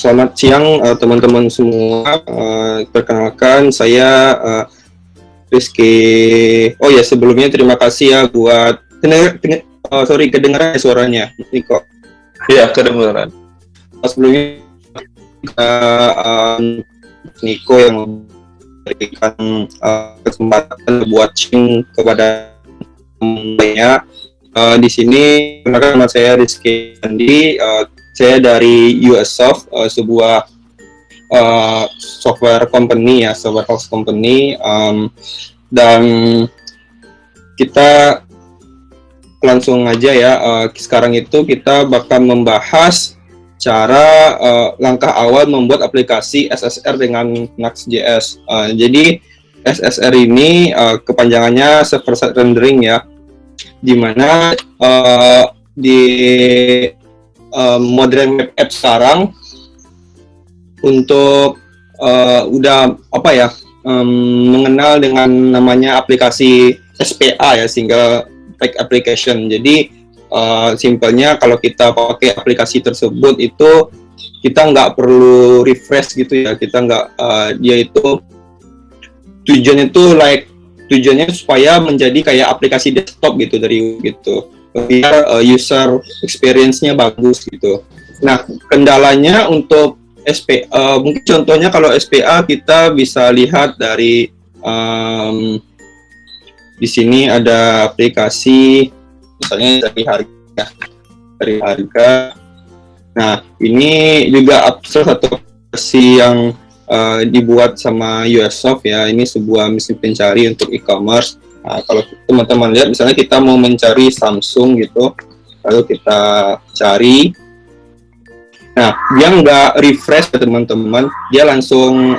Selamat siang teman-teman semua. Perkenalkan saya Rizky. Oh ya, sebelumnya terima kasih ya buat kedengaran suaranya, Niko. Iya, kedengaran. Sebelumnya Niko yang memberikan kesempatan buat sharing kepada teman-temannya. Di sini perkenalkan nama saya Rizky Andi. Saya dari USSoft, sebuah software company ya, software house company, dan kita langsung aja ya. Sekarang itu kita bakal membahas cara langkah awal membuat aplikasi SSR dengan Nuxt.js. Jadi SSR ini kepanjangannya server side rendering ya, dimana di modern web app sekarang untuk udah mengenal dengan namanya aplikasi SPA ya, single page application. Jadi simpelnya kalau kita pakai aplikasi tersebut itu kita nggak perlu refresh gitu ya, kita nggak dia itu tujuannya supaya menjadi kayak aplikasi desktop gitu dari gitu, biar user experience-nya bagus gitu. Nah, kendalanya untuk SPA, mungkin contohnya kalau SPA kita bisa lihat dari di sini ada aplikasi, misalnya dari harga. Nah, ini juga salah satu aplikasi yang dibuat sama USSoft ya. Ini sebuah mesin pencari untuk e-commerce. Nah, kalau teman-teman lihat, misalnya kita mau mencari Samsung gitu, lalu kita cari. Nah, dia nggak refresh ke teman-teman, dia langsung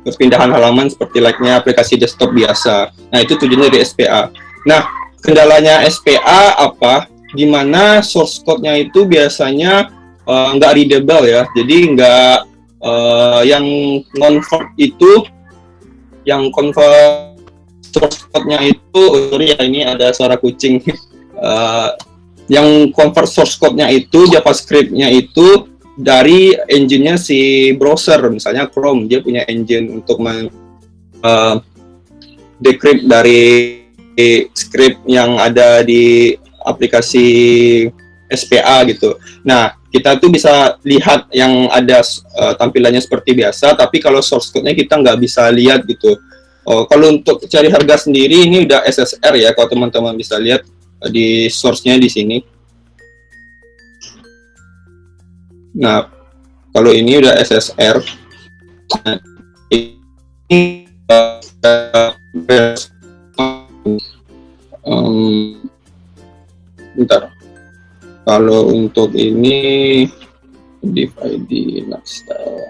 perpindahan halaman seperti layaknya aplikasi desktop biasa. Nah, itu tujuannya dari SPA. Nah, kendalanya SPA apa? Dimana source code-nya itu biasanya nggak readable ya, jadi nggak yang convert itu, yang convert source code-nya itu, sorry ya, ini ada suara kucing. Yang convert source code-nya itu, JavaScript-nya itu dari engine-nya si browser, misalnya Chrome, dia punya engine untuk decrypt dari script yang ada di aplikasi SPA gitu. Nah, kita tuh bisa lihat yang ada tampilannya seperti biasa, tapi kalau source code-nya kita nggak bisa lihat gitu. Kalau untuk cari harga sendiri ini udah SSR ya, kalau teman-teman bisa lihat di source-nya di sini. Nah, kalau ini udah SSR. Nah, ini bentar. Kalau untuk ini div ID lifestyle.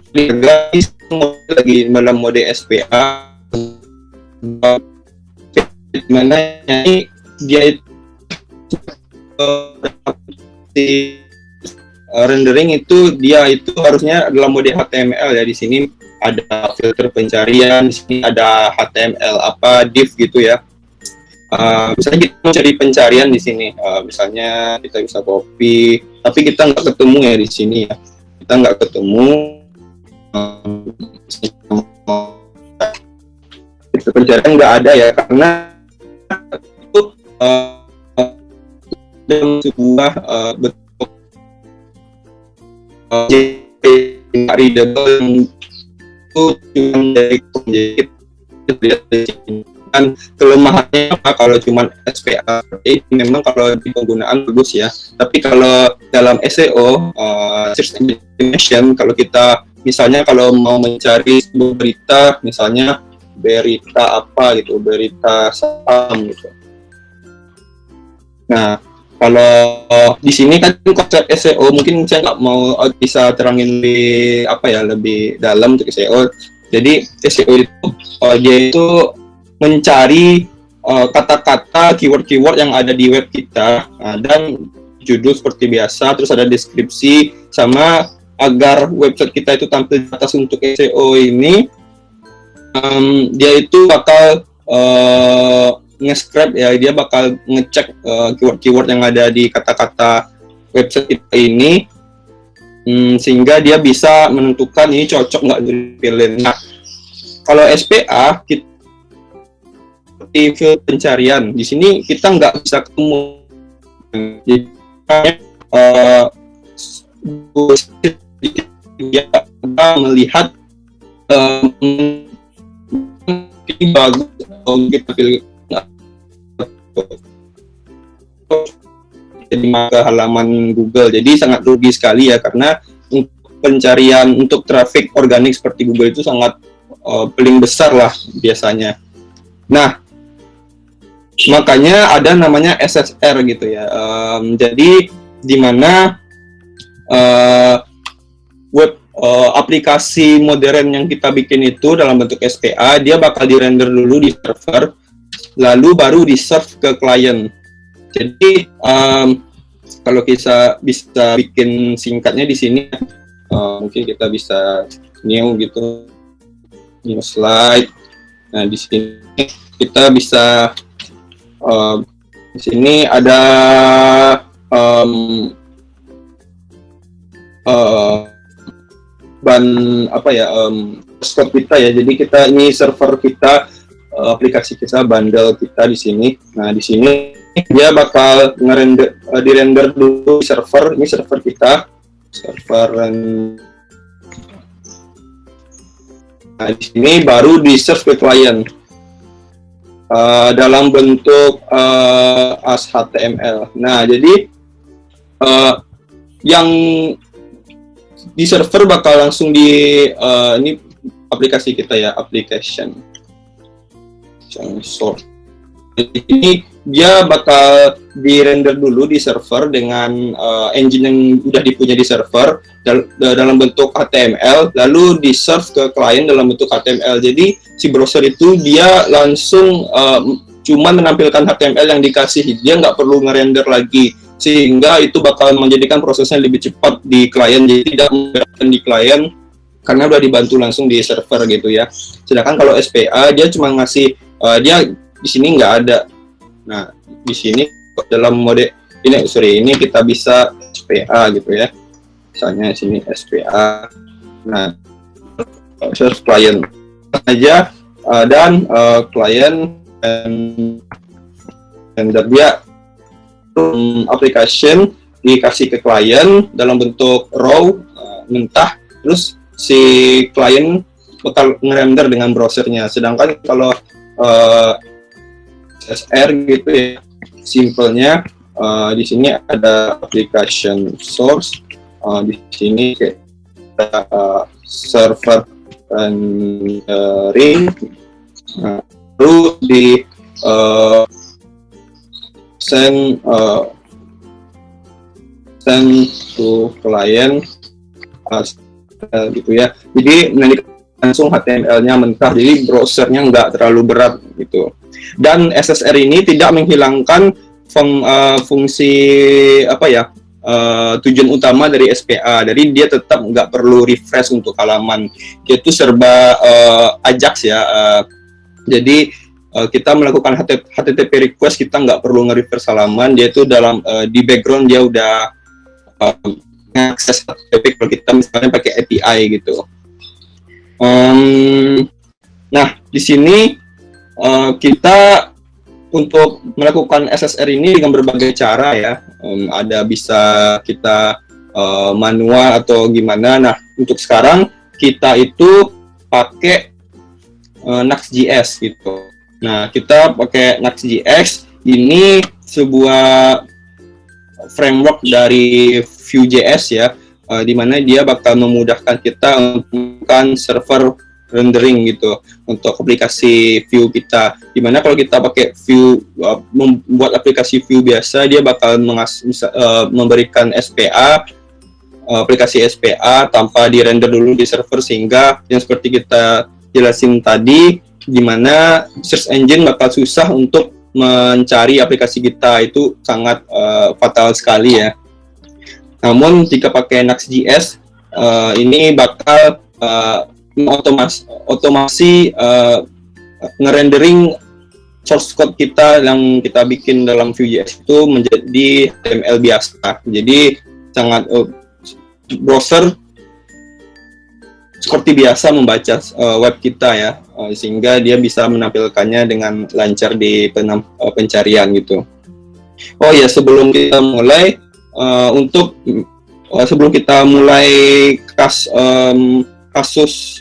Guys, lagi dalam mode SPA, mana ini dia itu rendering itu dia itu harusnya dalam mode HTML ya. Di sini ada filter pencarian, di sini ada HTML div gitu ya. Misalnya kita mau cari pencarian di sini, misalnya kita bisa copy, tapi kita nggak ketemu ya di sini ya, kita nggak ketemu. Pencarian nggak ada ya, karena itu dalam sebuah bentuk readable yang itu cuma dari penjahit. Dan kelemahannya apa kalau cuma SPA? Memang kalau di penggunaan bagus ya, tapi kalau dalam SEO, search engine optimization, kalau kita misalnya kalau mau mencari sebuah berita, misalnya berita apa gitu, berita saham gitu. Nah, kalau di sini kan konsep SEO mungkin saya nggak mau bisa terangin lebih dalam untuk SEO. Jadi SEO itu dia itu mencari kata-kata, keyword-keyword yang ada di web kita, dan judul seperti biasa, terus ada deskripsi, sama agar website kita itu tampil di atas untuk SEO ini, dia itu bakal nge-scrape ya, dia bakal ngecek keyword-keyword yang ada di kata-kata website kita ini, sehingga dia bisa menentukan ini cocok nggak dipilih. Nah, kalau SPA kita di field pencarian, di sini kita nggak bisa ketemu. Jadi dia melihat ini bagus atau kita pilih jadi ke halaman Google. Jadi sangat rugi sekali ya, karena untuk pencarian untuk traffic organik seperti Google itu sangat paling besar lah biasanya. Nah, makanya ada namanya SSR gitu ya. Jadi di mana web aplikasi modern yang kita bikin itu dalam bentuk SPA, dia bakal dirender dulu di server, lalu baru di-serve ke klien. Jadi kalau kita bisa bikin singkatnya di sini, mungkin kita bisa new gitu, new slide. Nah, di sini kita bisa di sini ada scope kita ya. Jadi kita ini server kita, aplikasi kita, bundle kita di sini. Nah, di sini dia bakal dirender dulu server. Ini server kita, nah, di sini baru di-serve ke klien dalam bentuk as HTML. Nah, jadi yang di server bakal langsung ini aplikasi kita ya, application source. Ini dia bakal di-render dulu di server dengan engine yang udah dipunya di server dalam bentuk HTML, lalu di-serve ke klien dalam bentuk HTML. Jadi si browser itu dia langsung cuma menampilkan HTML yang dikasih, dia nggak perlu nge-render lagi, sehingga itu bakal menjadikan prosesnya lebih cepat di klien. Jadi tidak memberatkan di klien karena udah dibantu langsung di server gitu ya. Sedangkan kalau SPA dia cuma ngasih, dia di sini nggak ada. Nah, di sini dalam mode ini kita bisa SPA gitu ya. Misalnya sini SPA. Nah, search client aja dan client dan dia application dikasih ke klien dalam bentuk raw mentah, terus si klien bakal ngerender dengan browsernya. Sedangkan kalau SSR gitu ya, simpelnya di sini ada application source, di sini ada server rendering, lalu di send to client gitu ya. Jadi nanti langsung HTML-nya mentah, jadi browsernya nggak terlalu berat gitu. Dan SSR ini tidak menghilangkan fungsi tujuan utama dari SPA. Jadi dia tetap nggak perlu refresh untuk halaman, dia itu serba Ajax ya. Jadi kita melakukan HTTP request, kita nggak perlu nge-refresh halaman, dia itu dalam di background dia udah mengakses HTTP kalau kita misalnya pakai API gitu. Nah, di sini kita untuk melakukan SSR ini dengan berbagai cara ya. Ada bisa kita manual atau gimana. Nah, untuk sekarang kita itu pakai Nuxt.js gitu. Nah, kita pakai Nuxt.js, ini sebuah framework dari Vue.js ya, di mana dia bakal memudahkan kita untuk melakukan server rendering gitu untuk aplikasi Vue kita. Di mana kalau kita pakai Vue, membuat aplikasi Vue biasa, dia bakal memberikan SPA, aplikasi SPA tanpa di-render dulu di server, sehingga yang seperti kita jelasin tadi, di mana search engine bakal susah untuk mencari aplikasi kita, itu sangat fatal sekali ya. Namun jika pakai Nuxt.js, ini bakal otomasi ngerendering source code kita yang kita bikin dalam Vue.js itu menjadi HTML biasa. Jadi sangat browser seperti biasa membaca web kita ya, sehingga dia bisa menampilkannya dengan lancar di pencarian gitu. Oh ya, sebelum kita mulai kasus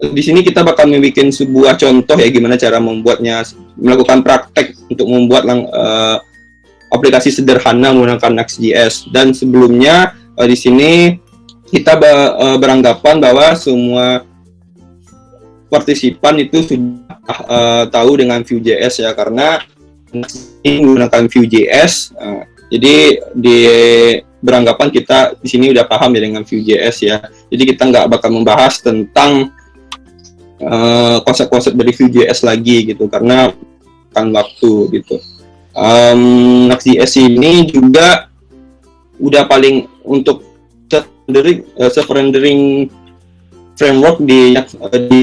di sini kita bakal membuat sebuah contoh ya gimana cara melakukan praktek untuk membuat aplikasi sederhana menggunakan Next.js. Dan sebelumnya di sini kita beranggapan bahwa semua partisipan itu sudah tahu dengan Vue.js ya, karena ini menggunakan Vue.js. Jadi beranggapan kita di sini udah paham ya dengan Vue.js ya. Jadi kita nggak bakal membahas tentang konsep-konsep dari Vue.js lagi gitu, karena kan waktu gitu. Next.js ini juga udah paling untuk self-rendering framework di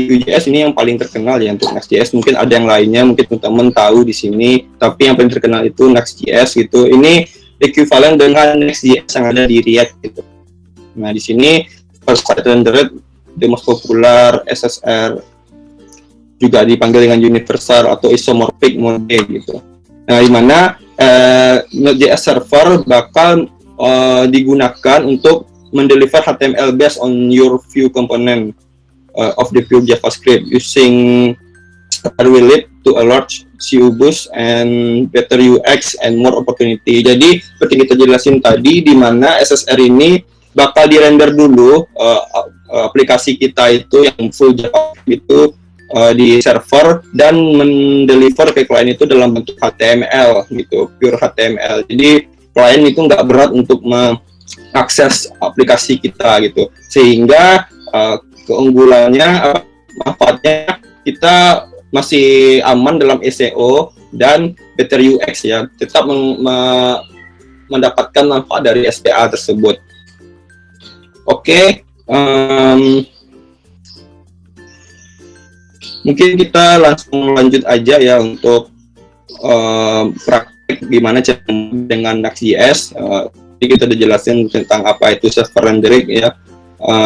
Vue.js ini yang paling terkenal ya untuk Next.js. Mungkin ada yang lainnya, mungkin teman-teman tahu di sini, tapi yang paling terkenal itu Next.js gitu. Ini ekuivalen dengan Next.js yang ada di React gitu. Nah, di sini first-site rendered, the most popular, SSR, juga dipanggil dengan universal atau isomorphic mode gitu. Nah, di mana Node.js server bakal digunakan untuk mendeliver HTML based on your Vue component of the pure JavaScript using Starwillet to a large CU boost and better UX and more opportunity. Jadi seperti kita jelasin tadi, di mana SSR ini bakal dirender dulu aplikasi kita itu yang full JavaScript itu di server dan mendeliver ke klien itu dalam bentuk HTML gitu, pure HTML. Jadi klien itu nggak berat untuk akses aplikasi kita gitu, sehingga keunggulannya, manfaatnya kita masih aman dalam SEO dan better UX ya, tetap mendapatkan manfaat dari SPA tersebut. Oke, mungkin kita langsung lanjut aja ya untuk praktek gimana cara dengan Next.js. Jadi kita udah jelasin tentang apa itu server rendered ya,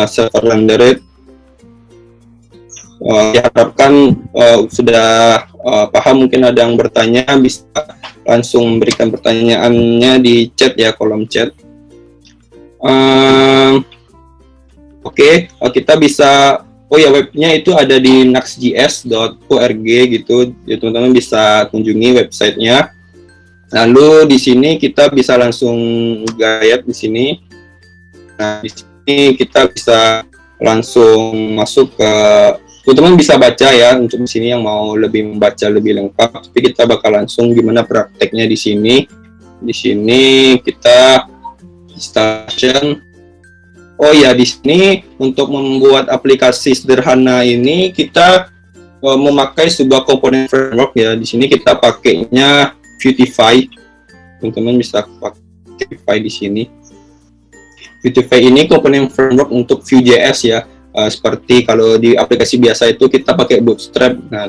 server rendered. Diharapkan sudah paham. Mungkin ada yang bertanya, bisa langsung berikan pertanyaannya di chat ya, kolom chat. Oke, kita bisa, webnya itu ada di nextjs.org gitu. Jadi teman-teman bisa kunjungi websitenya. Lalu di sini kita bisa langsung guide di sini. Nah, di sini kita bisa langsung masuk ke, teman-teman bisa baca ya untuk di sini yang mau lebih membaca lebih lengkap. Tapi kita bakal langsung gimana prakteknya di sini. Di sini kita installation. Oh ya, di sini untuk membuat aplikasi sederhana ini kita memakai sebuah komponen framework ya. Di sini kita pakainya Vuetify. Teman-teman bisa pakai Vuetify di sini. Vuetify ini komponen framework untuk Vue.js ya. Seperti kalau di aplikasi biasa itu kita pakai Bootstrap. Nah,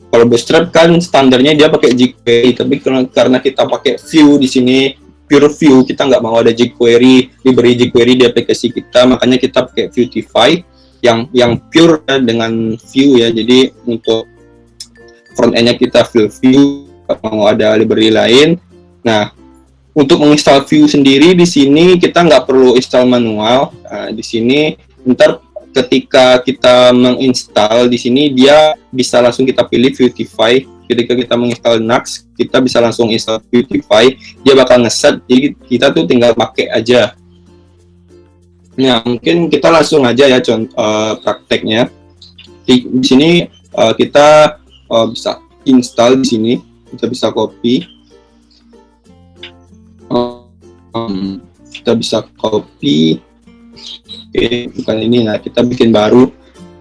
kalau Bootstrap kan standarnya dia pakai jQuery, tapi karena kita pakai Vue di sini, pure Vue, kita nggak mau ada jQuery, library jQuery di aplikasi kita, makanya kita pakai Vuetify yang pure dengan Vue ya. Jadi untuk front end-nya kita Vue, mau ada library lain. Nah, untuk menginstal Vue sendiri di sini kita nggak perlu install manual. Nah, di sini ntar ketika kita menginstal di sini dia bisa langsung kita pilih Vuetify. Ketika kita menginstal Next, kita bisa langsung install Vuetify. Dia bakal ngeset, jadi kita tuh tinggal pakai aja. Nah, mungkin kita langsung aja ya contoh prakteknya. Di sini kita bisa install di sini. Kita bisa copy, oke, bukan ini. Nah, kita bikin baru.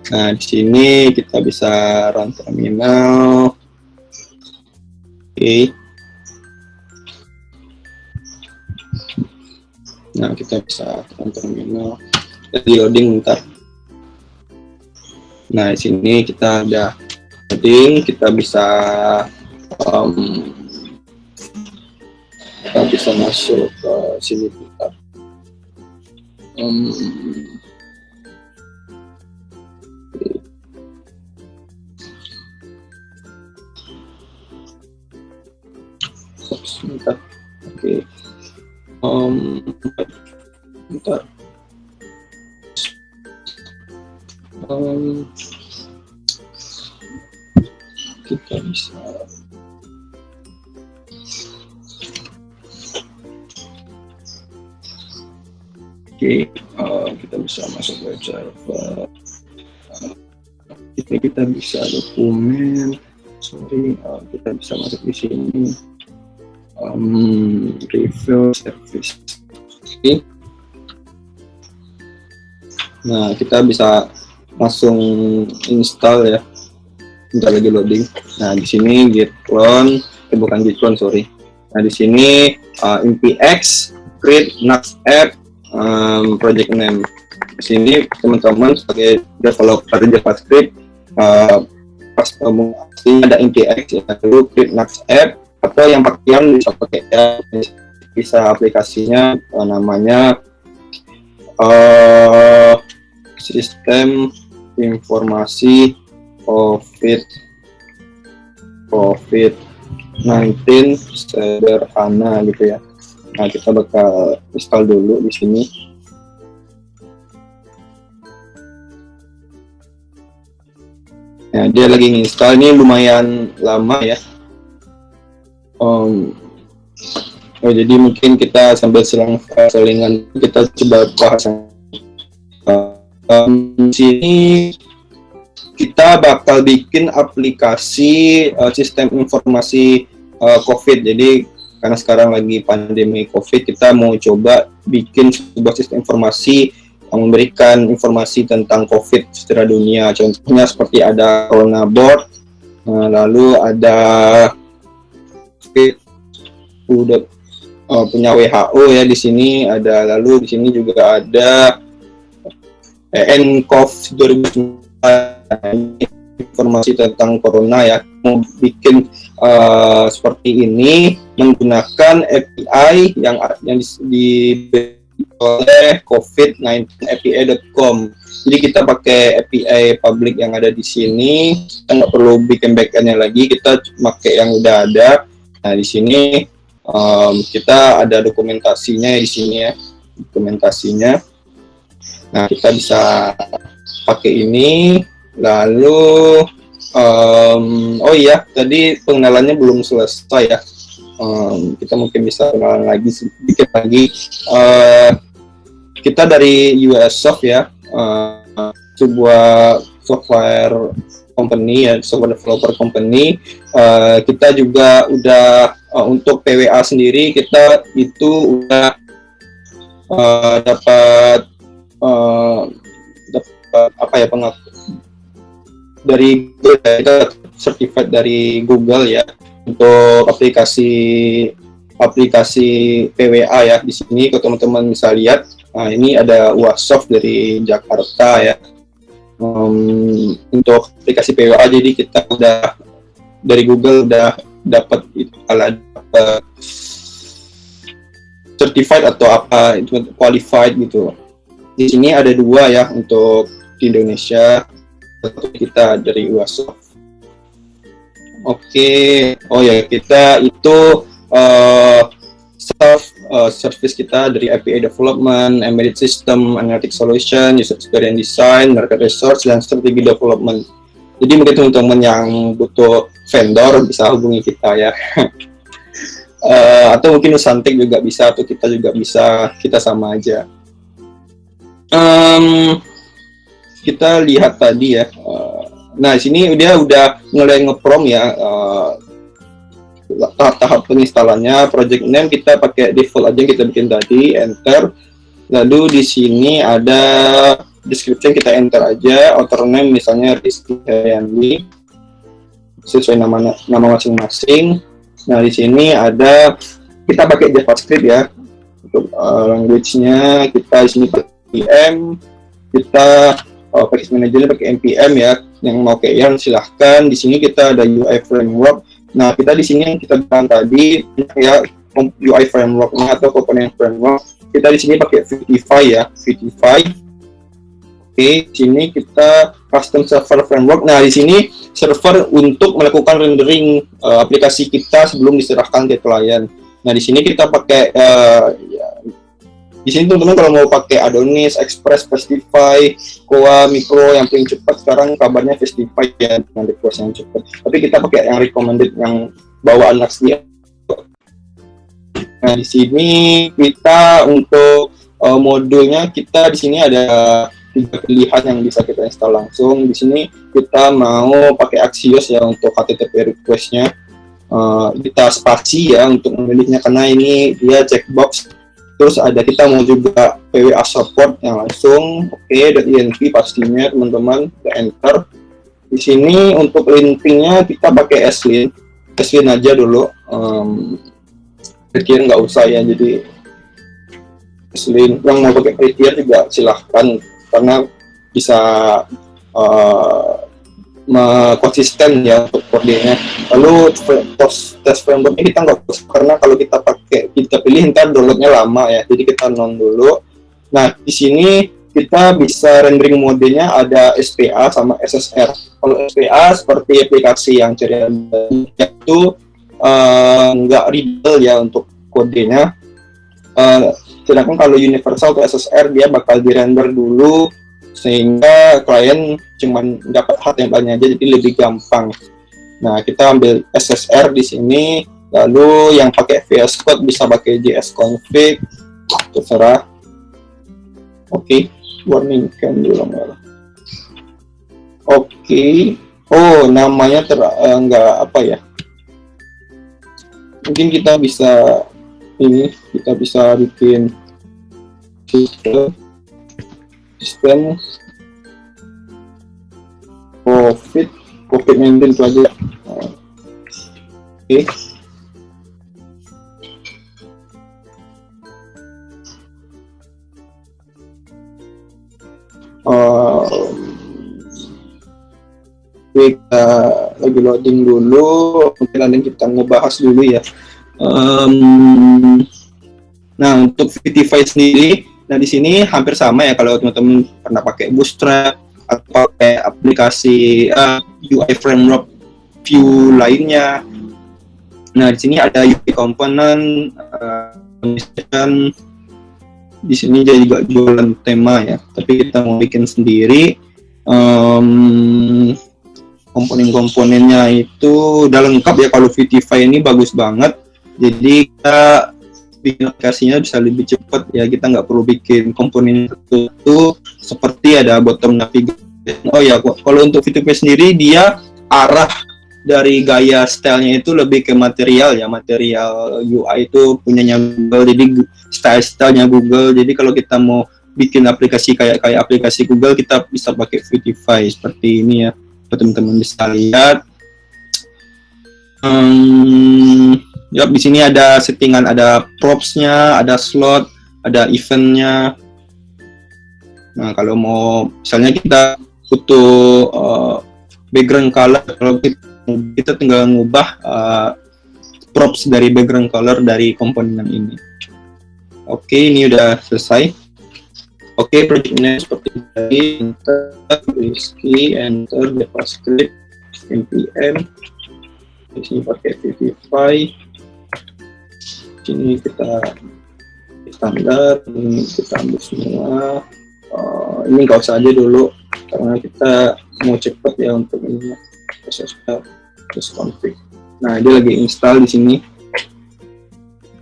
Nah, di sini kita bisa run terminal. Oke. Nah, kita bisa run terminal. Kita di loading bentar. Nah, di sini kita udah penting kita bisa masuk ke sini kita. Sebentar. Oke. Bentar. Kita bisa kita bisa masuk web server. Kita bisa dokumen. Kita bisa masuk di sini. Review service. Oke. Nah, kita bisa langsung install ya. Bentar lagi loading. Nah, di sini git clone, bukan git clone, sorry. Nah, di sini npx create Nux app project name. Di sini teman-teman sebagai developer JavaScript pas ada npx ya, lalu create Nux app, atau yang bisa pakai ya, bisa aplikasinya namanya sistem informasi COVID-19 sederhana gitu ya. Nah, kita bakal install dulu di sini. Nah, dia lagi install, ini lumayan lama ya. Jadi mungkin kita sambil selingan kita coba bahas. Sini kita bakal bikin aplikasi sistem informasi COVID. Jadi karena sekarang lagi pandemi COVID, kita mau coba bikin sebuah sistem informasi yang memberikan informasi tentang COVID secara dunia. Contohnya seperti ada Corona Board, lalu ada punya WHO ya di sini ada, lalu di sini juga ada nCoV 2009, informasi tentang corona ya. Mau bikin seperti ini menggunakan API yang diberi oleh covid19api.com. Jadi kita pakai API public yang ada di sini, kita nggak perlu bikin backendnya lagi, kita pakai yang udah ada. Nah, di sini kita ada dokumentasinya di sini ya, dokumentasinya. Nah, kita bisa pakai ini. Lalu oh iya, tadi pengenalannya belum selesai ya. Kita mungkin bisa kenalan lagi sedikit lagi. Kita dari USSoft ya, sebuah software company ya, software developer company. Kita juga udah untuk PWA sendiri kita itu udah dapat apa ya, dari Google, kita certified dari Google ya untuk aplikasi PWA ya. Di sini kalau teman-teman bisa lihat, nah ini ada USSoft dari Jakarta ya, untuk aplikasi PWA. Jadi kita udah dari Google udah dapat certified atau apa itu, qualified gitu. Di sini ada dua ya untuk di Indonesia, kita dari USSoft. Oke. Oh ya, kita itu service kita dari API development, embedded system, analytic solution, user experience design, market research, dan strategi development. Jadi mungkin teman-teman yang butuh vendor bisa hubungi kita ya. Atau mungkin Nusantik juga bisa, atau kita juga bisa, kita sama aja. Kita lihat tadi ya. Nah, di sini dia udah mulai ngeprom ya, tahap penginstalannya. Project name kita pakai default aja, kita bikin tadi, enter. Lalu di sini ada description, kita enter aja. Author name misalnya Rizky Heriandi, sesuai nama masing-masing. Nah, di sini ada, kita pakai JavaScript ya. Untuk language-nya kita di sini pakai VM. Kita package manager pakai npm ya. Yang mau kayak yang silahkan. Di sini kita ada UI framework. Nah, kita di sini yang kita bilang tadi ya UI frameworknya atau component framework. Kita di sini pakai Vitify ya, Vitify. Oke, di sini kita custom server framework. Nah, di sini server untuk melakukan rendering aplikasi kita sebelum diserahkan ke klien. Nah, di sini kita pakai di sini teman-teman kalau mau pakai Adonis, Express, Festify, Koa, Micro yang paling cepat sekarang kabarnya Festify ya dengan request yang cepat. Tapi kita pakai yang recommended yang bawaan Next.js. Nah, di sini kita untuk modulnya kita di sini ada 3 pilihan yang bisa kita install langsung. Di sini kita mau pakai Axios ya untuk HTTP request-nya. Kita spasi ya untuk memilihnya karena ini dia checkbox. Terus ada kita mau juga PWA support yang langsung. .env pastinya teman-teman, enter. Di sini untuk lintingnya kita pakai slint aja dulu. Prettier nggak usah ya, jadi slint yang mau pakai Prettier juga silahkan karena bisa konsisten ya untuk kodenya. Lalu test frameworknya kita nggak usah karena kalau kita pilih ntar downloadnya lama ya, jadi kita non dulu. Nah, di sini kita bisa rendering modenya ada SPA sama SSR. Kalau SPA seperti aplikasi yang ceria itu nggak readable ya untuk kodenya. Sedangkan kalau universal atau SSR dia bakal dirender dulu sehingga klien cuman dapat HTML-nya aja, jadi lebih gampang. Nah, kita ambil SSR di sini, lalu yang pakai VS Code bisa pakai JS config, terserah. Warning kan dulu malah. Namanya nggak apa ya? Mungkin kita bisa bikin sistem COVID-19 itu aja. Kita lagi loading dulu, mungkin nanti kita ngebahas dulu ya. Nah, untuk Vitify sendiri, nah di sini hampir sama ya kalau teman-teman pernah pakai Bootstrap atau pakai aplikasi UI framework view lainnya. Nah, di sini ada UI component, di sini dia juga jualan tema ya, tapi kita mau bikin sendiri. Komponen-komponennya itu udah lengkap ya, kalau Vitify ini bagus banget, jadi kita bikin aplikasinya bisa lebih cepat ya, kita nggak perlu bikin komponen tertentu seperti ada bottom navigation. Kalau untuk Vitify sendiri dia arah dari gaya stylenya itu lebih ke material ya, material UI itu punyanya Google, jadi stylenya Google. Jadi kalau kita mau bikin aplikasi kayak aplikasi Google, kita bisa pakai Vitify seperti ini ya, teman-teman bisa lihat. Di sini ada settingan, ada props-nya, ada slot, ada event-nya. Nah, kalau mau misalnya kita butuh background color, kalau kita tinggal ngubah props dari background color dari komponen ini. Ini udah selesai. Projectnya seperti tadi, enter, Whiskey, enter, JavaScript, npm. Di sini pakai Vitify. Ini kita standar, ini kita ambil semua. Ini nggak usah aja dulu karena kita mau cepat ya untuk ini terus config. Nah, dia lagi install di sini.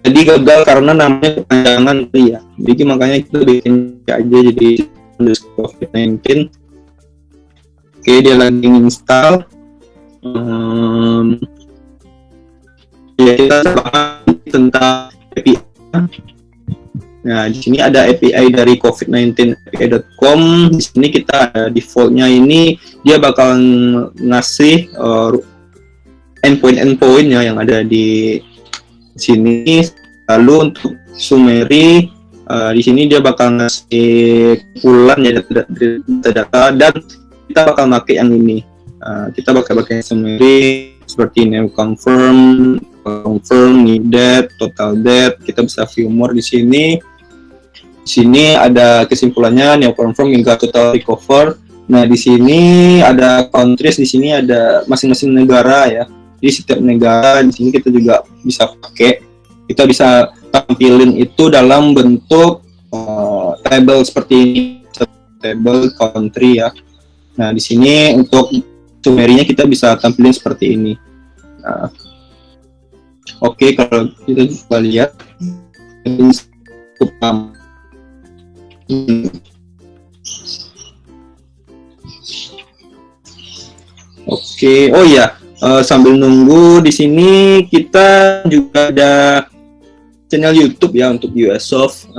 Jadi gagal karena namanya kepanjangan ya. Jadi makanya kita bikin aja jadi COVID-19. Dia lagi install. Kita bahas tentang API. Nah, di sini ada API dari COVID-19 API.com. Di sini kita ada defaultnya ini, dia bakal ngasih endpoint-endpointnya yang ada di sini. Lalu untuk summary Di sini dia bakal ngasih kumpulan ya data-data, dan kita bakal pakai yang ini. Kita bakal pakai sendiri seperti name confirm, need debt, total debt. Kita bisa view more di sini. Di sini ada kesimpulannya, name confirm hingga total recover. Nah, di sini ada countries, di sini ada masing-masing negara ya. Di setiap negara di sini kita juga bisa pakai. Kita bisa tampilin itu dalam bentuk table seperti ini, table country ya. Nah, di sini untuk summary-nya kita bisa tampilin seperti ini. Nah, oke, kalau kita coba lihat Oke, oh ya, sambil nunggu di sini kita juga ada channel YouTube ya untuk USSoft,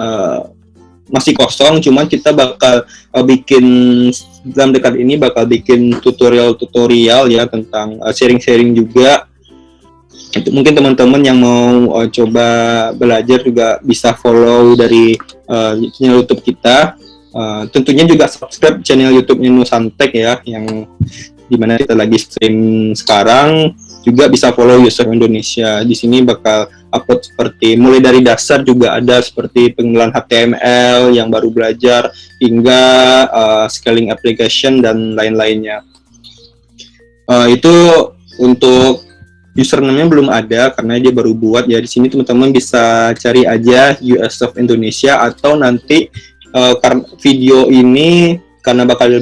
masih kosong, cuman kita bakal bikin dalam dekat ini bakal bikin tutorial ya tentang sharing-sharing juga. Itu mungkin teman-teman yang mau coba belajar juga bisa follow dari channel YouTube kita. Tentunya juga subscribe channel YouTube-nya Nusantek ya, yang dimana kita lagi stream sekarang. Juga bisa follow User Indonesia. Di sini bakal upload seperti mulai dari dasar, juga ada seperti pengenalan HTML yang baru belajar, hingga scaling application dan lain-lainnya. Itu untuk username-nya belum ada karena dia baru buat ya. Di sini teman-teman bisa cari aja USSoft Indonesia, atau nanti karena video ini karena bakal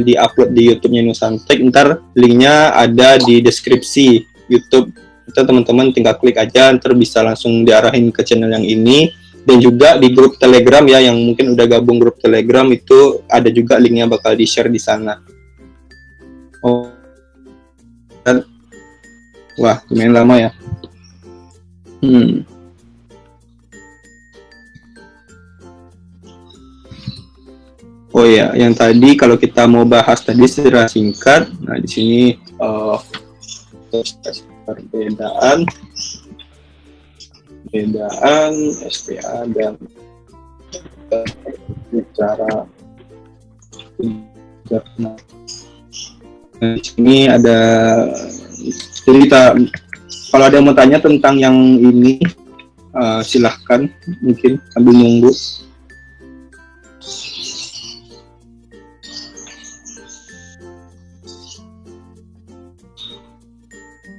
di-upload di YouTube-nya Nusantek, ntar linknya ada di deskripsi YouTube. Itu teman-teman tinggal klik aja, ntar bisa langsung diarahin ke channel yang ini. Dan juga di grup Telegram ya, yang mungkin udah gabung grup Telegram itu ada juga linknya bakal di-share di sana. Oh, dan wah, lumayan lama ya. Oh ya, yang tadi kalau kita mau bahas tadi secara singkat, nah di sini perbedaan SPA dan cara. Nah, di sini ada, jadi kita kalau ada yang mau tanya tentang yang ini, silahkan, mungkin sambil nunggu.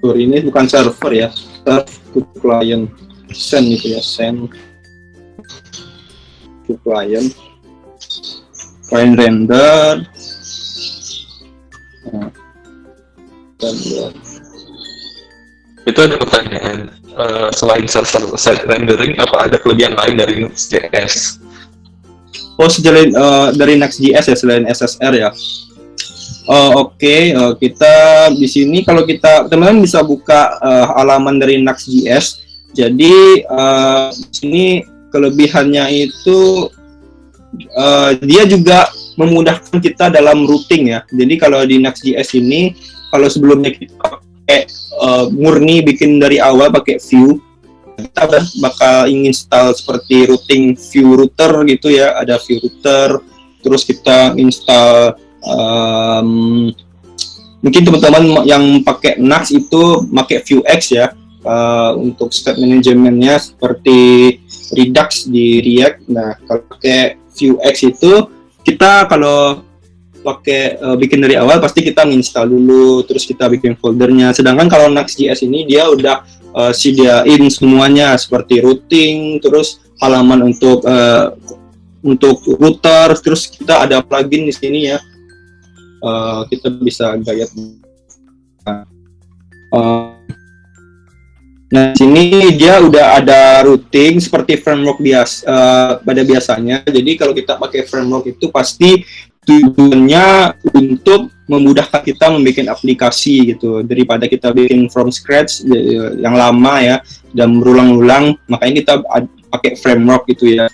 Ini bukan server ya, serve to client, send itu ya, send to client render. Nah, Itu ada pertanyaan, selain server side rendering, apa ada kelebihan lain dari Next.js? Oh, selain dari Next.js ya, selain SSR ya. Oke, kita di sini kalau kita teman-teman bisa buka halaman dari Next.js. Jadi di sini kelebihannya itu dia juga memudahkan kita dalam routing ya. Jadi kalau di Next.js ini, kalau sebelumnya kita pakai murni bikin dari awal pakai view, kita bakal install seperti routing view router gitu ya. Ada view router, terus kita install mungkin teman-teman yang pakai Next itu pakai Vuex ya, untuk step manajemennya seperti Redux di React. Nah, kalau pakai Vuex itu kita kalau pakai bikin dari awal pasti kita install dulu, terus kita bikin foldernya. Sedangkan kalau Next.js ini dia udah sediain semuanya seperti routing, terus halaman untuk router, terus kita ada plugin di sini ya. Kita bisa gayat. Nah, sini dia udah ada routing seperti framework pada biasanya. Jadi kalau kita pakai framework itu pasti tujuannya untuk memudahkan kita membuat aplikasi gitu, daripada kita bikin from scratch yang lama ya dan berulang-ulang. Makanya kita pakai framework gitu ya.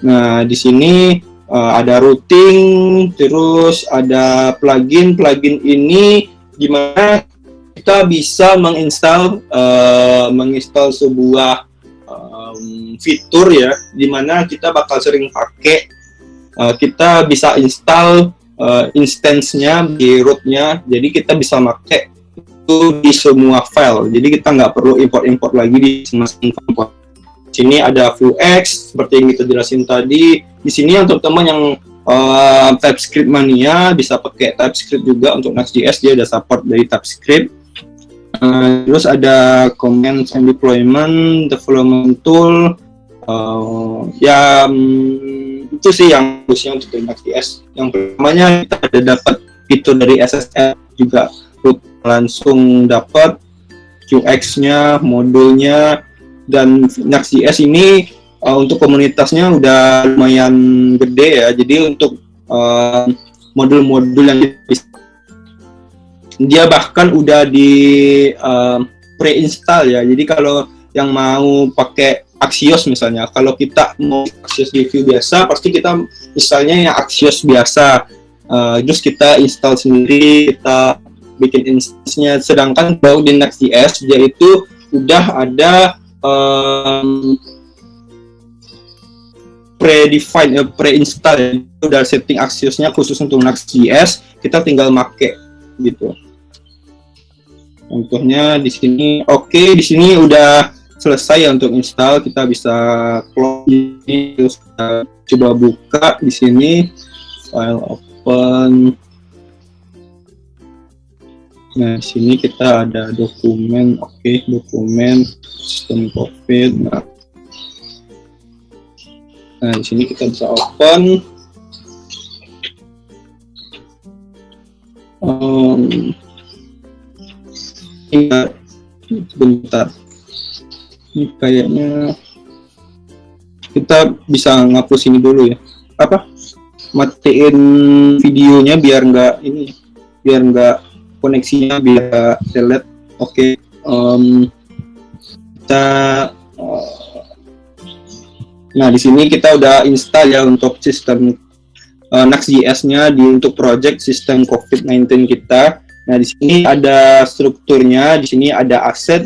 Nah, di sini ada routing, terus ada plugin ini dimana kita bisa menginstal sebuah fitur ya, dimana kita bakal sering pakai. Kita bisa install instance-nya di root-nya, jadi kita bisa pakai itu di semua file. Jadi kita nggak perlu import lagi di masing-masing komponen. Sini ada Vuex seperti yang kita jelasin tadi. Di sini untuk teman yang TypeScript mania bisa pakai TypeScript juga. Untuk Next.js dia ada support dari TypeScript. Terus ada commands and deployment, development tool. Itu sih yang khususnya untuk Next.js. Yang pertamanya kita ada dapat fitur dari SSL juga, langsung dapat UX-nya, modulnya. Dan Next.js ini untuk komunitasnya udah lumayan gede ya, jadi untuk modul-modul yang dia bahkan udah di pre-install ya. Jadi kalau yang mau pakai Axios misalnya, kalau kita mau Axios review biasa, pasti kita misalnya yang Axios biasa, terus kita install sendiri, kita bikin instance-nya. Sedangkan kalau di Next.js dia itu udah ada pre-define, pre-install, udah setting Axios-nya khusus untuk Next.js, kita tinggal make gitu. Contohnya di sini, oke, di sini udah selesai ya untuk install. Kita bisa close ini, terus kita coba buka di sini, file open. Nah, di sini kita ada dokumen, dokumen sistem COVID. Nah, di sini kita bisa open. Sebentar. Ini kayaknya kita bisa ngapus ini dulu ya. Matiin videonya biar nggak koneksinya biar delete. Nah, di sini kita udah install ya untuk sistem Next.js-nya untuk project sistem COVID-19 kita. Nah, di sini ada strukturnya, di sini ada aset.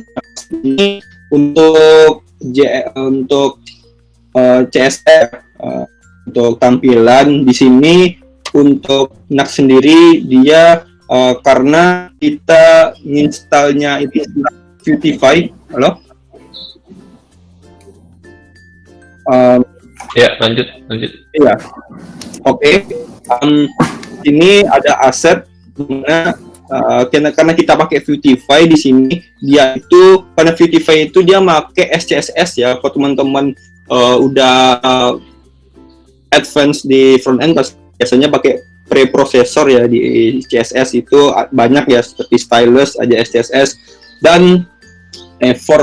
Ini untuk CSS, untuk tampilan. Di sini untuk Next sendiri dia karena kita installnya itu Qtify. Halo? Ya, lanjut. Iya. Ini ada aset dimana karena kita pakai Vuetify di sini, dia itu karena Vuetify itu dia pakai SCSS ya. Kalau teman-teman udah advance di front end, biasanya pakai preprocessor ya di CSS itu banyak ya, seperti stylus aja SCSS. Dan for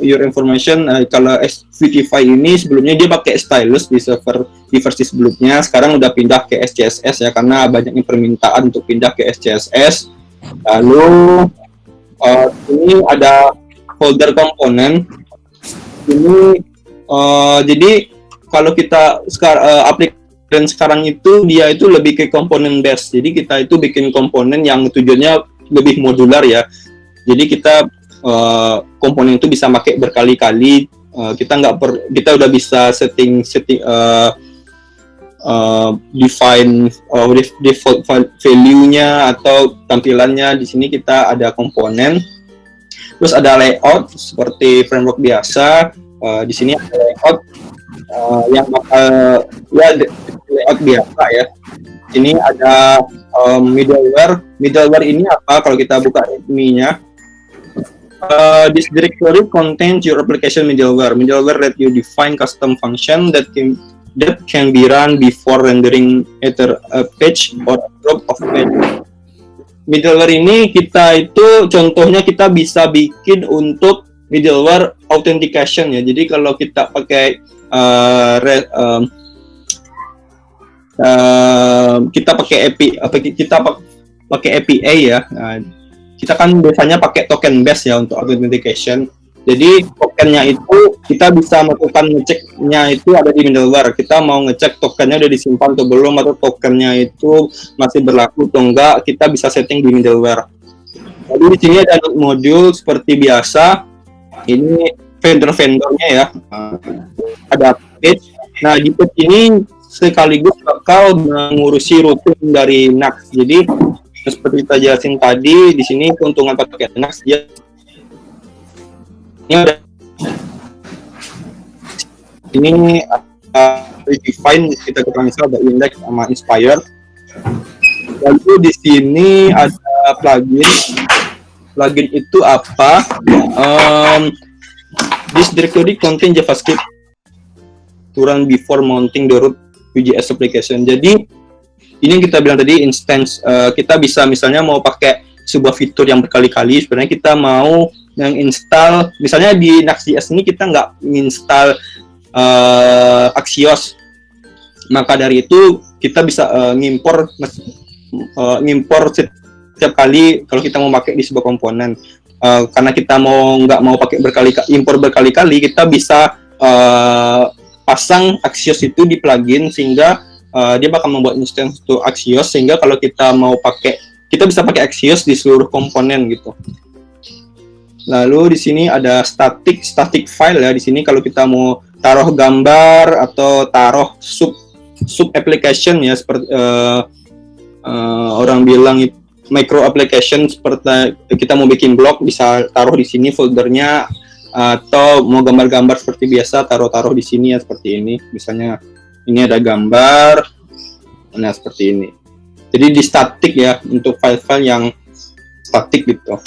your information, kalau Vuetify ini sebelumnya dia pakai stylus di versi sebelumnya, sekarang udah pindah ke SCSS ya, karena banyaknya permintaan untuk pindah ke SCSS. Lalu ini ada folder komponen ini, jadi kalau kita aplikasi sekarang itu dia itu lebih ke komponen based, jadi kita itu bikin komponen yang tujuannya lebih modular ya. Jadi kita komponen itu bisa pakai berkali-kali. Kita udah bisa setting define default value-nya atau tampilannya. Di sini kita ada komponen. Terus ada layout seperti framework biasa. Di sini ada layout yang layout biasa ya. Ini ada middleware. Middleware ini apa? Kalau kita buka readme-nya, this directory contains your application middleware. Middleware let you define custom function that can be run before rendering either a page or a drop of page. Middleware ini contohnya kita bisa bikin untuk middleware authentication ya. Jadi kalau kita pakai kita pakai API ya. Kita kan biasanya pakai token base ya untuk authentication. Jadi tokennya itu kita bisa melakukan ngeceknya itu ada di middleware. Kita mau ngecek tokennya udah disimpan atau belum, atau tokennya itu masih berlaku atau enggak, kita bisa setting di middleware. Jadi di sini ada modul seperti biasa. Ini vendor-vendornya ya. Ada page. Nah, di page ini sekaligus bakal mengurusi rutin dari NAX. Jadi seperti kita jelasin tadi, di sini keuntungan pakai NAX dia ini ada ini define, kita misal ada index sama inspire. Lalu di sini ada plugin. Plugin itu apa? This directory contain JavaScript to run before mounting the root Vue.js application. Jadi ini yang kita bilang tadi, instance. Kita bisa misalnya mau pakai sebuah fitur yang berkali-kali. Sebenarnya kita mau menginstal, misalnya di Nuxt.js ini kita nggak menginstal Axios. Maka dari itu kita bisa ngimpor setiap kali kalau kita mau pakai di sebuah komponen. Karena kita nggak mau pakai impor berkali-kali, kita bisa pasang Axios itu di plugin, sehingga dia bakal membuat instance untuk Axios, sehingga kalau kita mau pakai, kita bisa pakai Axios di seluruh komponen gitu. Lalu di sini ada static file ya. Di sini kalau kita mau taruh gambar atau taruh sub application ya, seperti orang bilang micro application, seperti kita mau bikin blog bisa taruh di sini foldernya, atau mau gambar-gambar seperti biasa taruh di sini ya, seperti ini. Misalnya ini ada gambar, nah seperti ini. Jadi di static ya, untuk file-file yang static gitu.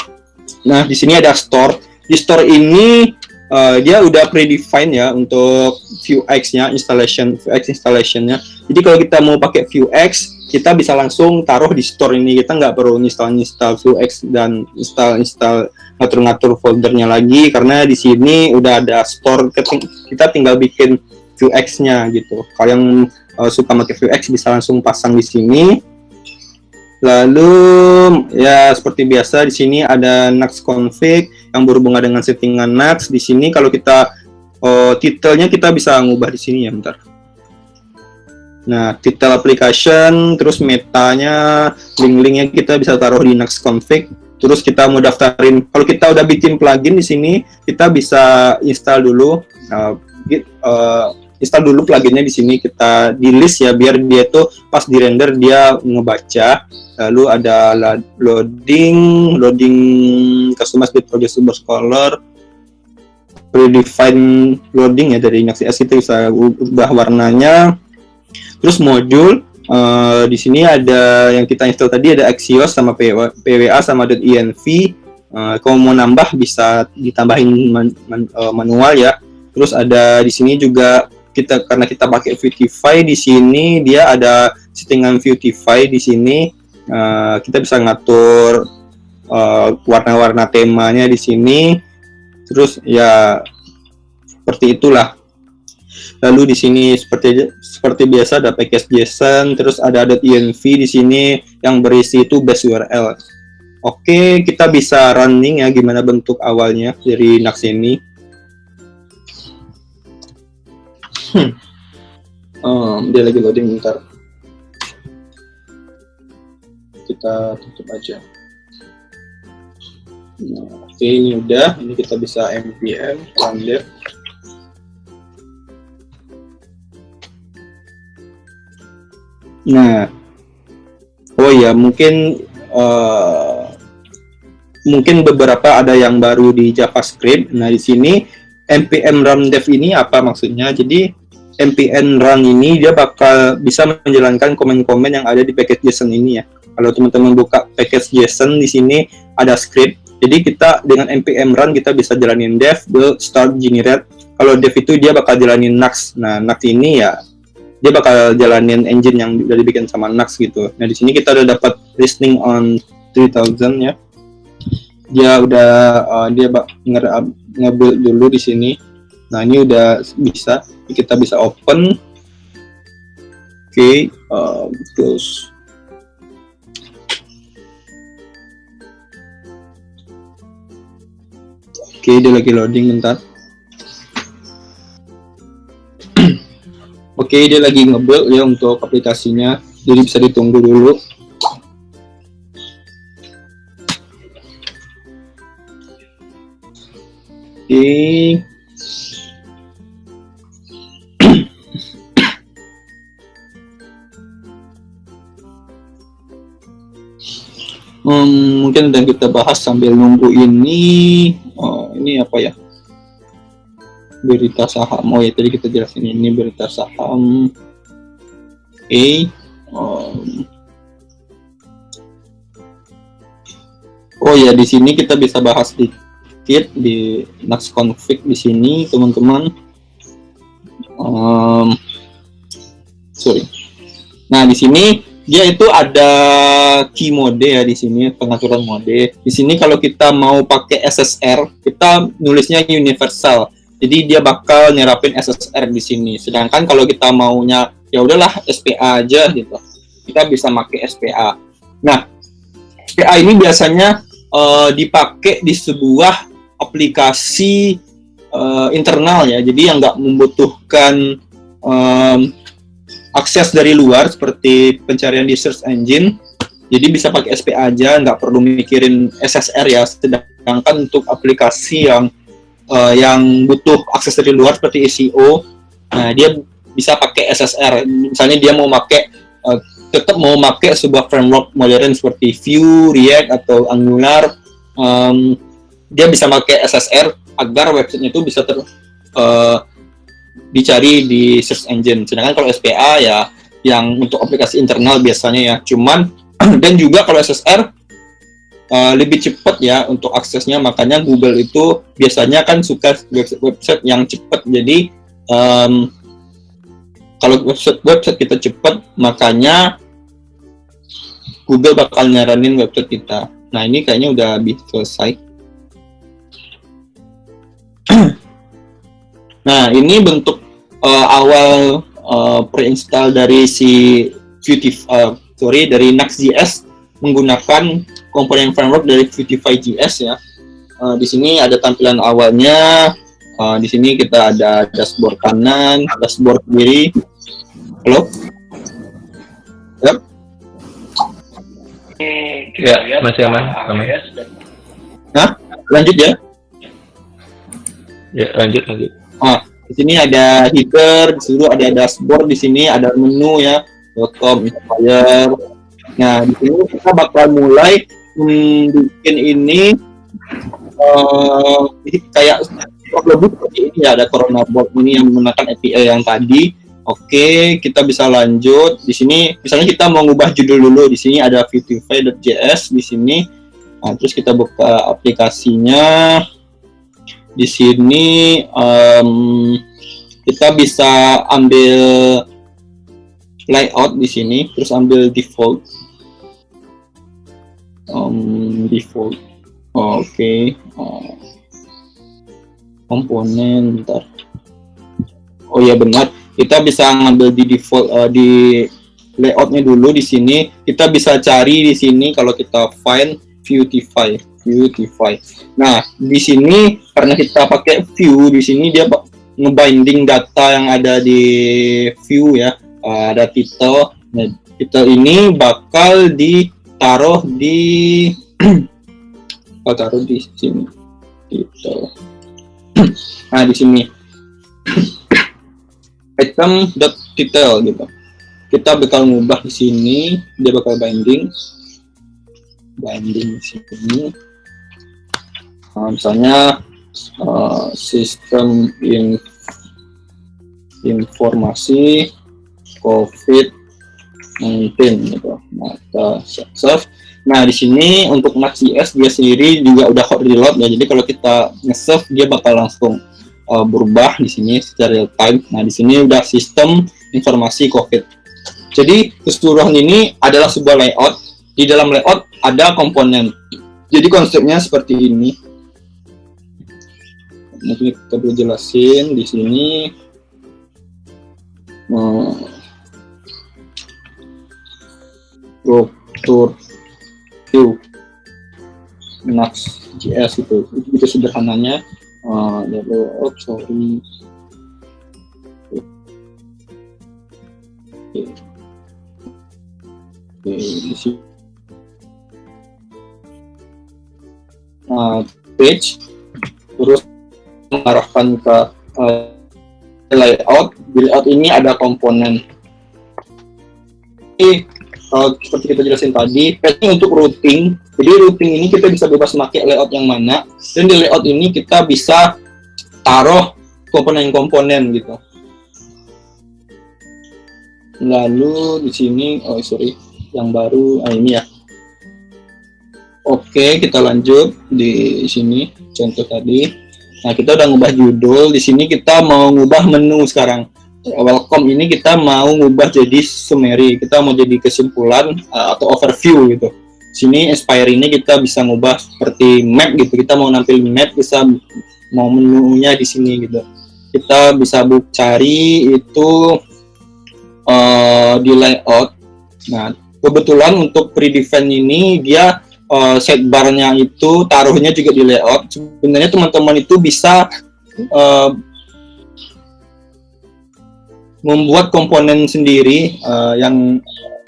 Nah di sini ada store. Di store ini dia udah predefined ya untuk Vuex-nya, Vuex installation-nya. Jadi kalau kita mau pakai Vuex, kita bisa langsung taruh di store ini. Kita nggak perlu install Vuex dan install ngatur-ngatur foldernya lagi, karena di sini udah ada store. Kita tinggal bikin Vuex-nya gitu. Kalau yang suka pakai Vuex bisa langsung pasang di sini. Lalu ya seperti biasa di sini ada Nuxt config yang berhubungan dengan settingan Nuxt. Di sini kalau kita title-nya kita bisa ngubah di sini ya, bentar. Nah, title application, terus metanya, link-linknya kita bisa taruh di Nuxt config. Terus kita mau daftarin. Kalau kita udah bikin plugin di sini, kita bisa install dulu. Install dulu pluginnya di sini, kita di list ya, biar dia tuh pas di render dia ngebaca. Lalu ada loading customize with project source color, predefined loading ya dari Nuxt.js, kita bisa ubah warnanya. Terus modul, di sini ada yang kita install tadi, ada Axios sama PWA sama .env. Kalau mau nambah bisa ditambahin manual ya. Terus ada di sini juga karena kita pakai Vuetify, di sini dia ada settingan Vuetify di sini. Kita bisa ngatur warna-warna temanya di sini. Terus ya seperti itulah. Lalu di sini seperti biasa ada package JSON, terus ada .env di sini yang berisi itu base URL. Oke, kita bisa running ya, gimana bentuk awalnya dari Nuxt ini. Dia lagi loading, bentar. Kita tutup aja. Nah, oke, ini udah. Ini kita bisa npm run dev. Nah, oh ya, mungkin beberapa ada yang baru di JavaScript. Nah, di sini npm run dev ini apa maksudnya? Jadi npm run ini dia bakal bisa menjalankan komen-komen yang ada di package JSON ini ya. Kalau teman-teman buka package JSON di sini ada script. Jadi kita dengan npm run kita bisa jalanin dev, build, start, generate. Kalau dev itu dia bakal jalanin Nuxt. Nah, Nuxt ini ya dia bakal jalanin engine yang udah dibikin sama Nuxt gitu. Nah, di sini kita udah dapat listening on 3000 ya. Dia udah nge-build dulu di sini. Nah, ini udah bisa, kita bisa open. Oke, close. Oke, dia lagi loading, bentar. Oke, dia lagi nge-build ya untuk aplikasinya, jadi bisa ditunggu dulu. Oke, Mungkin dan kita bahas sambil nunggu ini. Ini apa ya? Berita saham. Oh ya, tadi kita jelasin ini berita saham. Oh ya, di sini kita bisa bahas sedikit di Nax Config di sini, teman-teman. Nah, di sini dia itu ada key mode ya, di sini pengaturan mode. Di sini kalau kita mau pakai SSR, kita nulisnya universal. Jadi dia bakal nyerapin SSR di sini. Sedangkan kalau kita maunya ya udahlah SPA aja gitu, kita bisa pakai SPA. Nah, SPA ini biasanya dipakai di sebuah aplikasi internal ya. Jadi yang nggak membutuhkan akses dari luar seperti pencarian di search engine, jadi bisa pakai SPA aja, nggak perlu mikirin SSR ya. Sedangkan untuk aplikasi yang butuh akses dari luar seperti SEO, nah dia bisa pakai SSR. Misalnya dia mau pakai tetap mau pakai sebuah framework modern seperti Vue, React atau Angular, dia bisa pakai SSR agar websitenya itu bisa dicari di search engine. Sedangkan kalau SPA ya yang untuk aplikasi internal biasanya ya. Cuman dan juga kalau SSR lebih cepat ya untuk aksesnya, makanya Google itu biasanya kan suka website yang cepat. Jadi kalau website kita cepat, makanya Google bakal nyaranin website kita. Nah, ini kayaknya udah habis selesai. Nah, ini bentuk awal pre-install dari si dari Nuxt.js menggunakan komponen framework dari Vuetify.js ya. Di sini ada tampilan awalnya. Di sini kita ada dashboard kanan, dashboard kiri. Halo? Yep. Ya, masih aman. Nah, lanjut ya. Ya, lanjut. Di sini ada header, di situ ada dashboard, di sini ada menu ya, .com, Inspire. Nah, di sini kita bakal mulai bikin ini kayak lebih seperti ini ya, ada Corona Bot ini yang menggunakan API yang tadi. Oke, kita bisa lanjut. Di sini misalnya kita mau ngubah judul dulu, di sini ada Vuetify.js di sini. Nah, terus kita buka aplikasinya. Di sini kita bisa ambil layout di sini, terus ambil default. Oke. Komponen, bentar. Oh ya benar, kita bisa ngambil di default di layoutnya dulu. Di sini kita bisa cari di sini kalau kita find Vuetify. Nah, di sini karena kita pakai Vue, di sini dia ngebinding data yang ada di Vue ya. Ada title. Nah, title ini bakal ditaruh di sini. Title. Nah, di sini item.title gitu. Kita bakal ngubah di sini, dia bakal binding di sini. Misalnya sistem informasi COVID-19 gitu. Nah, kita save. Nah, di sini untuk Nuxt.js dia sendiri juga udah hot reload ya. Jadi kalau kita nge-save dia bakal langsung berubah di sini secara real time. Nah, di sini udah sistem informasi COVID. Jadi keseluruhan ini adalah sebuah layout. Di dalam layout ada komponen. Jadi konsepnya seperti ini. Mungkin kita perlu jelasin di sini. Struktur Vue Nuxt.js itu sederhananya. Di sini page, terus mengarahkan ke layout. Di layout ini ada komponen. Kalau seperti kita jelasin tadi, ini untuk routing. Jadi routing ini kita bisa bebas pakai layout yang mana, dan di layout ini kita bisa taruh komponen-komponen gitu. Lalu di sini, yang baru, ini ya. Oke, kita lanjut di sini contoh tadi. Nah, kita udah ngubah judul. Di sini kita mau ngubah menu sekarang. Welcome ini kita mau ngubah jadi summary, kita mau jadi kesimpulan atau overview gitu. Sini expire ini kita bisa ngubah seperti map gitu, kita mau nampil map, bisa mau menunya di sini gitu. Kita bisa cari itu di layout. Nah, kebetulan untuk pre-define ini dia sidebar-nya itu taruhnya juga di layout. Sebenarnya teman-teman itu bisa membuat komponen sendiri yang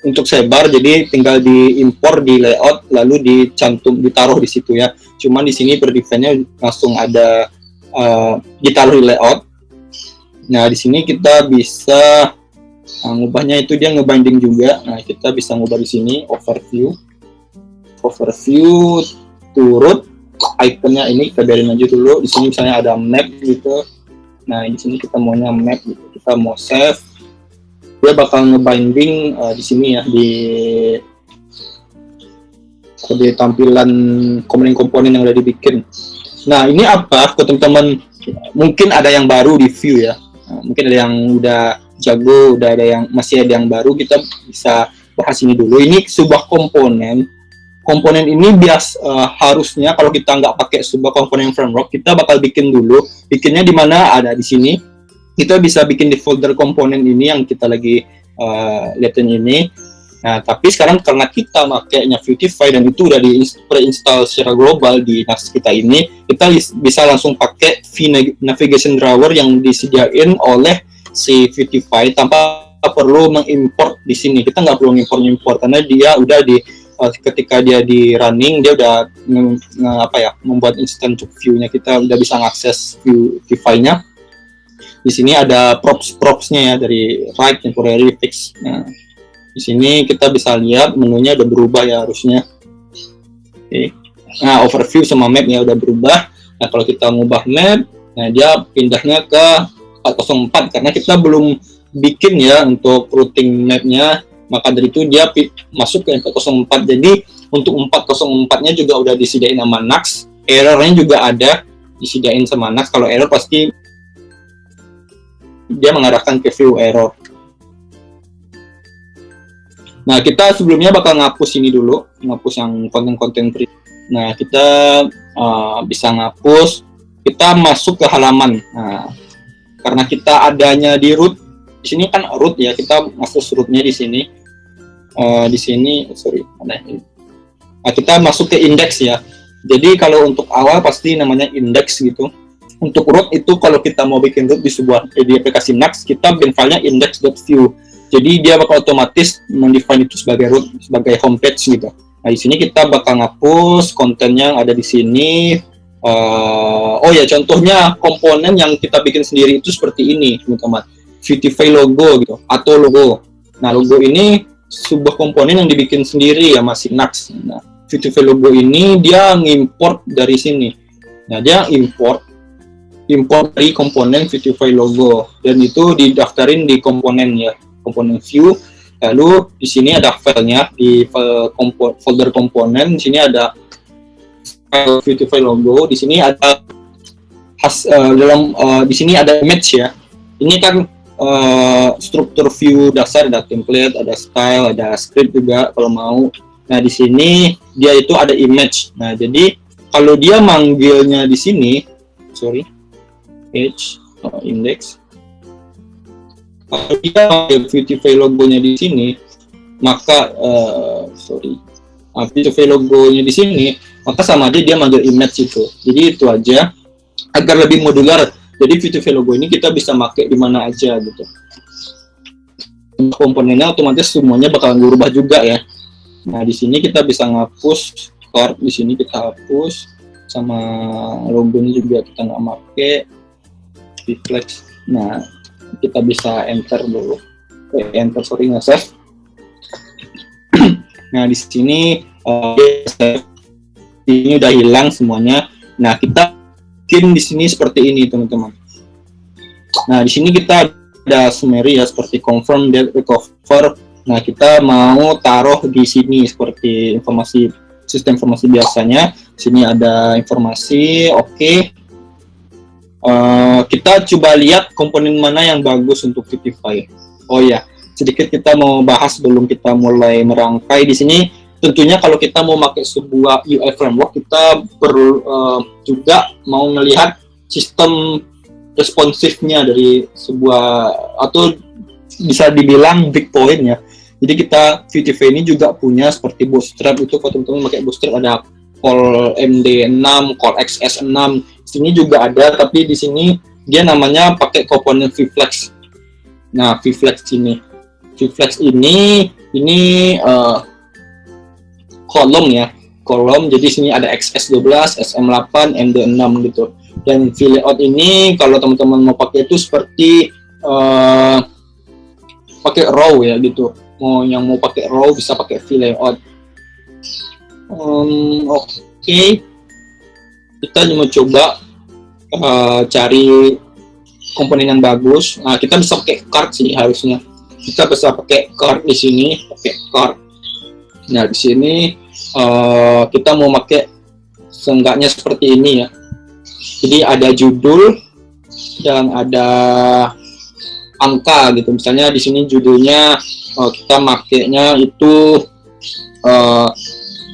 untuk sidebar, jadi tinggal diimpor di layout lalu ditaruh di situ ya. Cuman di sini per define-nya langsung ada ditaruh di layout. Nah, di sini kita bisa ngubahnya, itu dia ngebinding juga. Nah, kita bisa ngubah di sini overview turut ikonnya ini kita biarin aja dulu. Di sini misalnya ada map gitu. Nah, di sini kita maunya map gitu. Kita mau save, dia bakal ngebinding di sini ya, di tampilan komponen-komponen yang udah dibikin. Nah, ini apa? Teman-teman mungkin ada yang baru di view ya. Nah, mungkin ada yang udah jago, udah ada yang masih ada yang baru, kita bisa bahas ini dulu. Ini sebuah komponen ini harusnya kalau kita nggak pakai sebuah komponen framework, kita bakal bikin dulu. Bikinnya di mana? Ada di sini. Kita bisa bikin di folder komponen ini yang kita lagi liatin ini. Nah, tapi sekarang karena kita makainya Vuetify dan itu udah pre-install secara global di NAS kita ini, kita bisa langsung pakai navigation drawer yang disediain oleh si Vuetify tanpa perlu mengimport di sini. Kita nggak perlu import karena dia udah ketika dia di running, dia udah membuat instant view-nya. Kita udah bisa mengakses Vuetify-nya. Di sini ada props-nya ya, dari write, temporary, fix. Nah, di sini kita bisa lihat menunya udah berubah ya harusnya. Oke. Nah, overview sama map ya udah berubah. Nah, kalau kita ngubah map, nah dia pindahnya ke 404 karena kita belum bikin ya untuk routing map-nya. Maka dari itu dia masuk ke 404. Jadi untuk 404-nya juga udah disediain sama NAS. Error-nya juga ada disediain sama NAS. Kalau error pasti dia mengarahkan ke view error. Nah, kita sebelumnya bakal ngapus ini dulu, ngapus yang konten-konten free. Nah, kita bisa ngapus, kita masuk ke halaman. Nah, karena kita adanya di root, di sini kan root ya, kita masuk rootnya di sini. Nah, kita masuk ke index ya. Jadi kalau untuk awal pasti namanya index gitu. Untuk root itu kalau kita mau bikin root di aplikasi NAS, kita bikin filenya index.view. Jadi dia bakal otomatis mendefine itu sebagai root, sebagai homepage gitu. Nah, di sini kita bakal ngapus konten yang ada di sini. Contohnya komponen yang kita bikin sendiri itu seperti ini, teman-teman. Vuetify logo gitu, atau logo. Nah, logo ini sebuah komponen yang dibikin sendiri ya, masih NAS. Nah, Vuetify logo ini dia ngimport dari sini. Nah, dia import dari komponen Vuetify logo, dan itu didaftarin di komponen ya, komponen view. Lalu di sini ada filenya di folder komponen. Di sini ada file Vuetify logo. Di sini ada di sini ada image ya. Ini kan struktur view dasar, ada template, ada style, ada script juga kalau mau. Nah, di sini dia itu ada image. Nah, jadi kalau dia manggilnya di sini, index. Kalau dia manggil Vuetify logonya di sini, maka Vuetify logonya di sini, maka sama aja dia manggil image itu. Jadi itu aja agar lebih modular. Jadi Vuetify logo ini kita bisa pakai di mana aja gitu. Komponennya otomatis semuanya bakal berubah juga ya. Nah, di sini kita bisa ngapus start, di sini kita hapus, sama logonya juga kita nggak pakai. Reflex. Nah, kita bisa enter dulu. Nge-save. Nah di sini ini udah hilang semuanya. Nah kita bikin di sini seperti ini teman-teman. Nah di sini kita ada summary ya, seperti confirm, date, recover. Nah kita mau taruh di sini seperti informasi sistem informasi biasanya. Sini ada informasi, oke. Kita coba lihat komponen mana yang bagus untuk Vitify. Oh ya, sedikit kita mau bahas sebelum kita mulai merangkai di sini. Tentunya kalau kita mau pakai sebuah UI framework, kita perlu juga mau melihat sistem responsifnya dari sebuah, atau bisa dibilang big point ya. Jadi kita Vitify ini juga punya seperti Bootstrap. Itu kalau teman-teman pakai Bootstrap ada call MD6, call XS6. Sini juga ada, tapi di sini dia namanya pakai komponen Vflex. Nah, Vflex ini kolom ya, kolom. Jadi sini ada XS12, SM8, MD6 gitu. Dan VLayout ini kalau teman-teman mau pakai itu seperti pakai row ya gitu. Mau pakai row bisa pakai VLayout. Oke. Kita mau coba cari komponen yang bagus. Nah, kita bisa pakai card sih harusnya. Kita bisa pakai card di sini, pakai card. Nah, di sini kita mau pakai seenggaknya seperti ini ya. Jadi ada judul dan ada angka gitu. Misalnya di sini judulnya kita makainya itu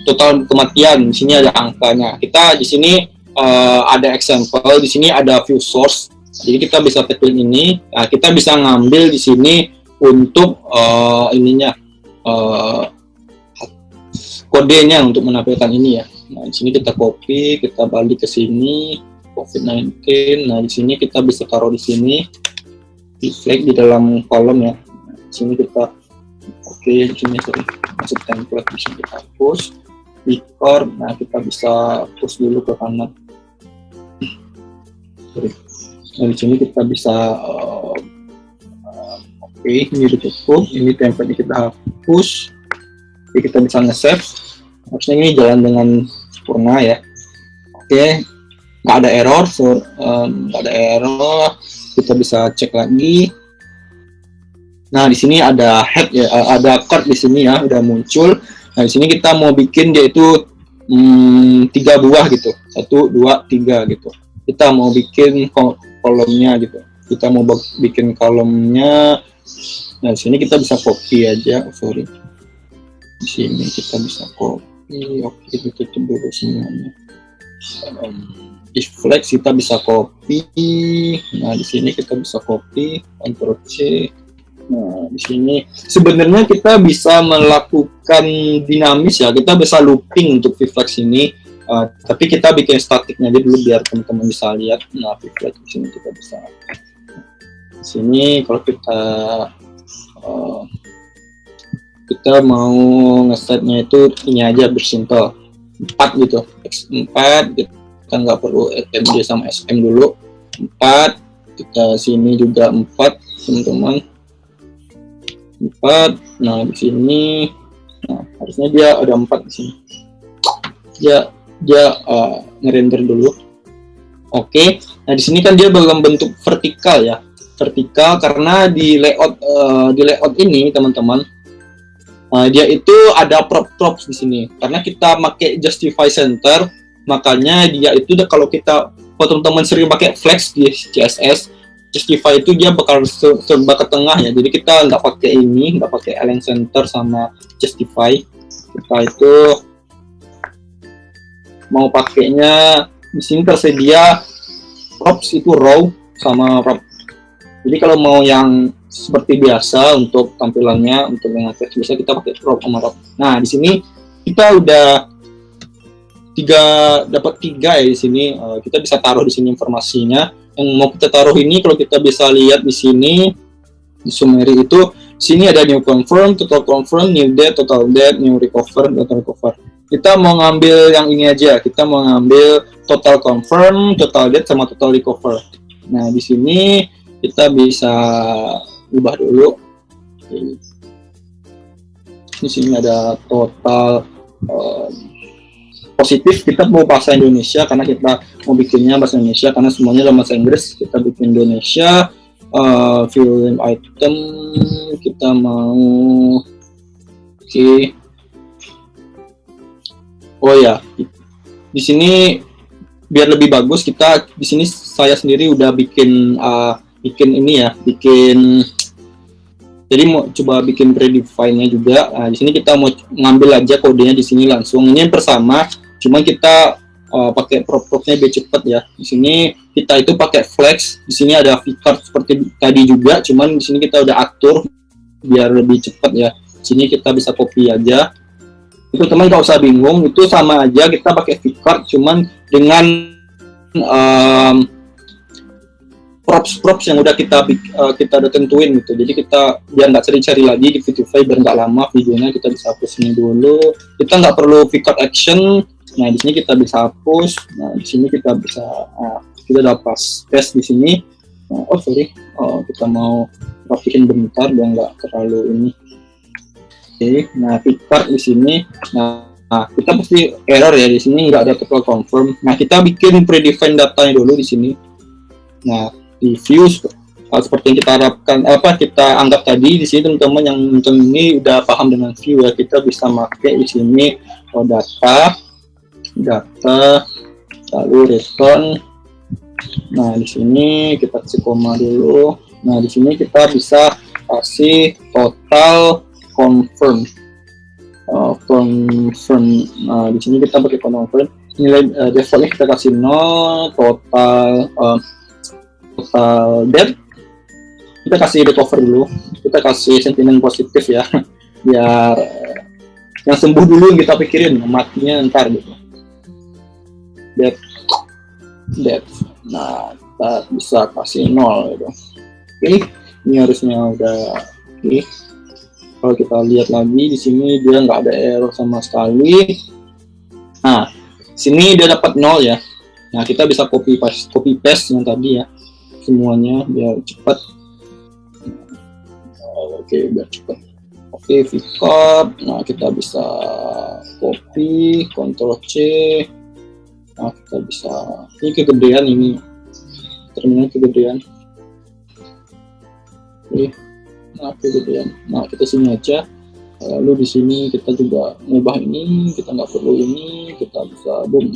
total kematian. Di sini ada angkanya. Kita di sini ada example. Di sini ada view source. Jadi kita bisa petik ini. Nah, kita bisa ngambil di sini untuk kodenya untuk menampilkan ini ya. Nah, di sini kita copy, kita balik ke sini, COVID-19. Nah, di sini kita bisa taruh di sini, di flag di dalam kolom ya. Nah, di sini kita di sini masuk template, di sini kita push, record. Nah, kita bisa push dulu ke kanan. Nah, di sini kita bisa ini udah cukup. Ini template kita hapus. Jadi kita bisa nge-save. Harusnya ini jalan dengan sempurna ya. Oke, nggak ada error, kita bisa cek lagi. Nah, di sini ada head ya, ada card di sini ya, udah muncul. Nah, di sini kita mau bikin dia itu 3 buah gitu, 1, 2, 3 gitu. Kita mau bikin kolomnya gitu. Kita mau bikin kolomnya. Nah, di sini kita bisa copy aja. Di sini kita bisa copy. Oke, kita tutup dulu semuanya. Di flex kita bisa copy. Nah, di sini kita bisa copy, Ctrl C. Nah, di sini sebenarnya kita bisa melakukan dinamis ya. Kita bisa looping untuk Vflex ini. Tapi kita bikin statiknya aja dulu biar teman-teman bisa lihat. Nah, Vflex di sini kita bisa. Di sini kalau kita mau ngesetnya itu ini aja bersimple 4 gitu, X4 kita nggak perlu MD sama SM dulu, 4 kita sini juga 4 teman-teman, 4. Nah di sini, nah harusnya dia ada 4 di sini, dia ngerender dulu. Oke. Nah di sini kan dia dalam bentuk vertikal ya, vertikal karena di layout ini teman-teman. Dia itu ada props di sini karena kita pakai justify center, makanya dia itu kalau teman-teman sering pakai flex di CSS, justify itu dia bakal serba ke tengah ya. Jadi kita nggak pakai ini, nggak pakai align center sama justify. Kita itu mau pakainya di sini tersedia props itu row sama prop. Jadi kalau mau yang seperti biasa untuk tampilannya, untuk yang teks biasa kita pakai prop sama prop. Nah di sini kita udah dapat 3 ya di sini. Kita bisa taruh di sini informasinya. Yang mau kita taruh ini kalau kita bisa lihat di sini di summary itu, sini ada new confirm, total confirm, new date, total date, new recover, total recover. Kita mau ngambil yang ini aja. Kita mau ngambil total confirm, total date sama total recover. Nah di sini kita bisa ubah dulu. Di sini ada total positif. Kita mau bahasa Indonesia karena kita mau bikinnya bahasa Indonesia karena semuanya dalam bahasa Inggris. Kita bikin Indonesia. Film item kita mau oh ya, di sini biar lebih bagus kita di sini saya sendiri udah bikin jadi mau coba bikin predefine-nya juga. Di sini kita mau ngambil aja kodenya di sini langsung. Ini yang bersama, cuman kita pakai prop-propnya biar cepat ya. Di sini kita itu pakai flex. Di sini ada vcard seperti tadi juga, cuman di sini kita udah atur biar lebih cepat ya. Di sini kita bisa copy aja. Itu teman nggak usah bingung, itu sama aja kita pakai vcard, cuman dengan props yang udah kita udah tentuin gitu. Jadi kita biar nggak cari-cari lagi di Vidify biar nggak lama videonya, kita bisa hapus ini dulu. Kita nggak perlu vcard action. Nah di sini kita bisa hapus. Nah di sini kita bisa kita udah paste di sini. Kita mau rapiin bentar biar nggak terlalu ini. Oke, nah vcard di sini. Nah kita pasti error ya di sini nggak ada total confirm. Nah kita bikin predefine datanya dulu di sini. Nah di view seperti yang kita harapkan kita anggap tadi di sini teman-teman yang nonton ini udah paham dengan view ya. Kita bisa pakai di sini data lalu return. Nah di sini kita kasih koma dulu. Nah di sini kita bisa kasih total confirm. Nah di sini kita pakai confirm. Nilai defaultnya kita kasih 0, total debt kita kasih recover dulu, kita kasih sentimen positif ya biar yang sembuh dulu yang kita pikirin, matinya ntar gitu. Debt nah kita bisa kasih 0 gitu. Oke, ini harusnya udah oke. Kalau kita lihat lagi di sini dia nggak ada error sama sekali. Nah sini dia dapat 0 ya. Nah kita bisa copy paste yang tadi ya semuanya biar cepat. Oke, biar cepat. Oke, vcard. Nah, kita bisa copy, Ctrl C. Nah, kita bisa ini kegedean ini. Terminal kegedean. Oke. Nah, kegedean. Nah, kita sini aja. Lalu di sini kita juga ngubah ini, kita nggak perlu ini, kita bisa boom.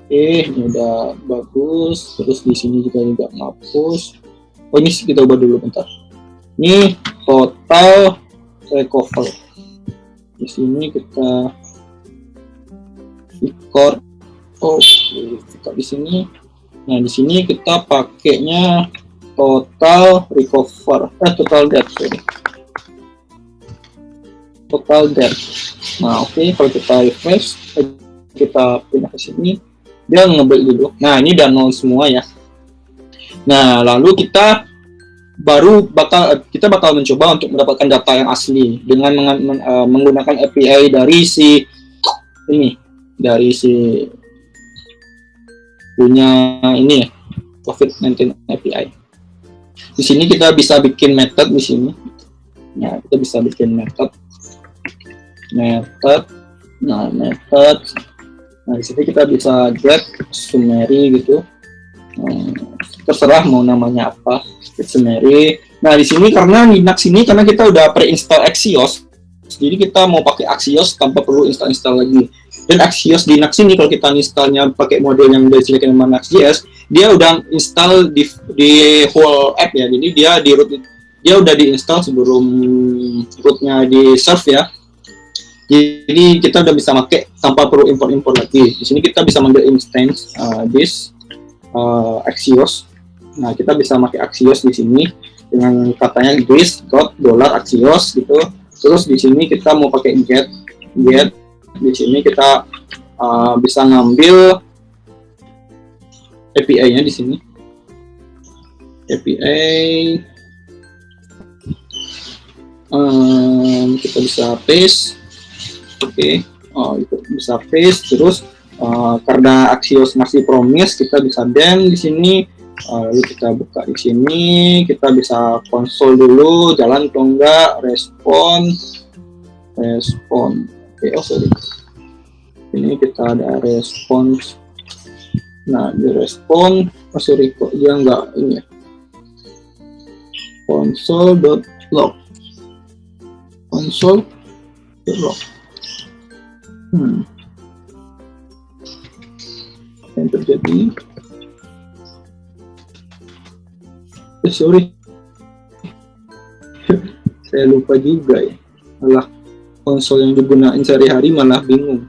Oke, ini udah bagus. Terus di sini kita juga ngapus. Oh ini kita ubah dulu bentar. Ini total recover. Di sini kita record. Kita di sini. Nah di sini kita pakainya total recover. Total debt. Sorry. Total debt. Nah oke, kalau kita refresh, kita pindah ke sini. Dia ngebel dulu. Nah ini udah 0 semua ya. Nah lalu kita bakal mencoba untuk mendapatkan data yang asli dengan menggunakan API dari si punya ini ya, COVID-19 API. Di sini kita bisa bikin method di sini. Nah kita bisa bikin method. Nah, di sini kita bisa get summary gitu. Terserah mau namanya apa, get summary. Nah, di sini karena Linux ini karena kita udah pre-install Axios. Jadi kita mau pakai Axios tanpa perlu install lagi. Dan Axios di Linux ini kalau kita installnya pakai model yang udah disediakan sama Next.js, dia udah install di whole app ya. Jadi dia udah diinstal sebelum rootnya di serve ya. Jadi kita udah bisa pakai tanpa perlu import lagi. Di sini kita bisa manggil instance Axios. Nah kita bisa pakai Axios di sini dengan katanya this.$Axios gitu. Terus di sini kita mau pakai get. Di sini kita bisa ngambil API-nya di sini. API kita bisa paste. Oke, itu bisa paste. Terus karena Axios masih promise, kita bisa dan di sini. Lalu kita buka di sini, kita bisa konsol dulu, jalan atau enggak, respon. respon. Oke, oh sorry, ini kita ada response. Nah, di respon, oh sorry, kok dia nggak ini ya, console.log. Console.log. Yang terjadi, sorry, saya lupa juga ya, malah konsol yang digunakan sehari-hari malah bingung.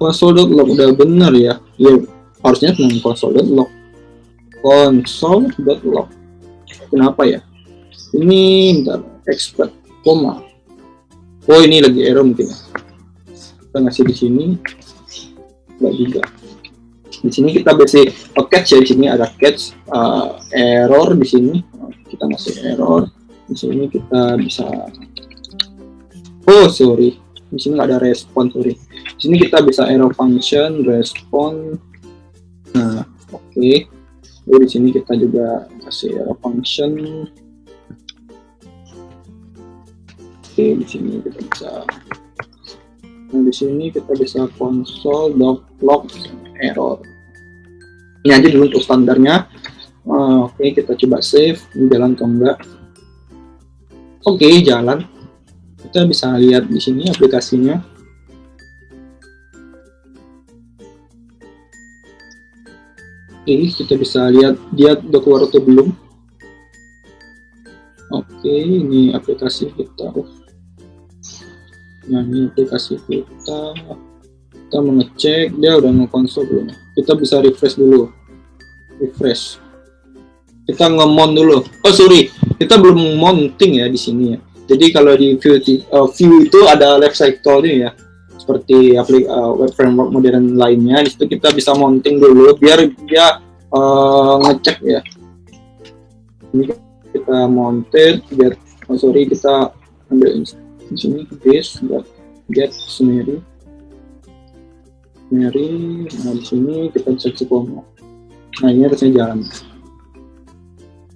Console.log udah benar ya, ya harusnya dengan console.log. Console.log, kenapa ya ini, bentar, expert koma, oh ini lagi error mungkin ya, kita ngasih di sini enggak juga. Di sini kita basic catch ya, di sini ada catch, error di sini kita ngasih error, di sini kita bisa, oh sorry, di sini nggak ada respon, sorry, di sini kita bisa error function respon. Nah oke, di sini kita juga kasih error function. Oke, di sini kita bisa, nah di sini kita bisa console.log error. Ini aja dulu untuk standarnya. Oke, kita coba save, ini jalan atau enggak. Oke, jalan. Kita bisa lihat di sini aplikasinya. Oke, kita bisa lihat dia udah keluar atau belum. Oke, ini aplikasi kita. Nah, ini aplikasi kita. Kita mengecek dia udah nge-console belum. Kita bisa refresh dulu. Refresh. Kita nge-mount dulu. Oh sorry, kita belum mounting ya di sini ya. Jadi kalau di view itu ada life cycle nih ya, seperti web framework modern lainnya. Di situ kita bisa mounting dulu biar dia ngecek ya. Ini kita mounted biar, oh sorry, kita ambil di sini base get scenario. Nah di sini kita bisa cukup. Nah ini harusnya jalan.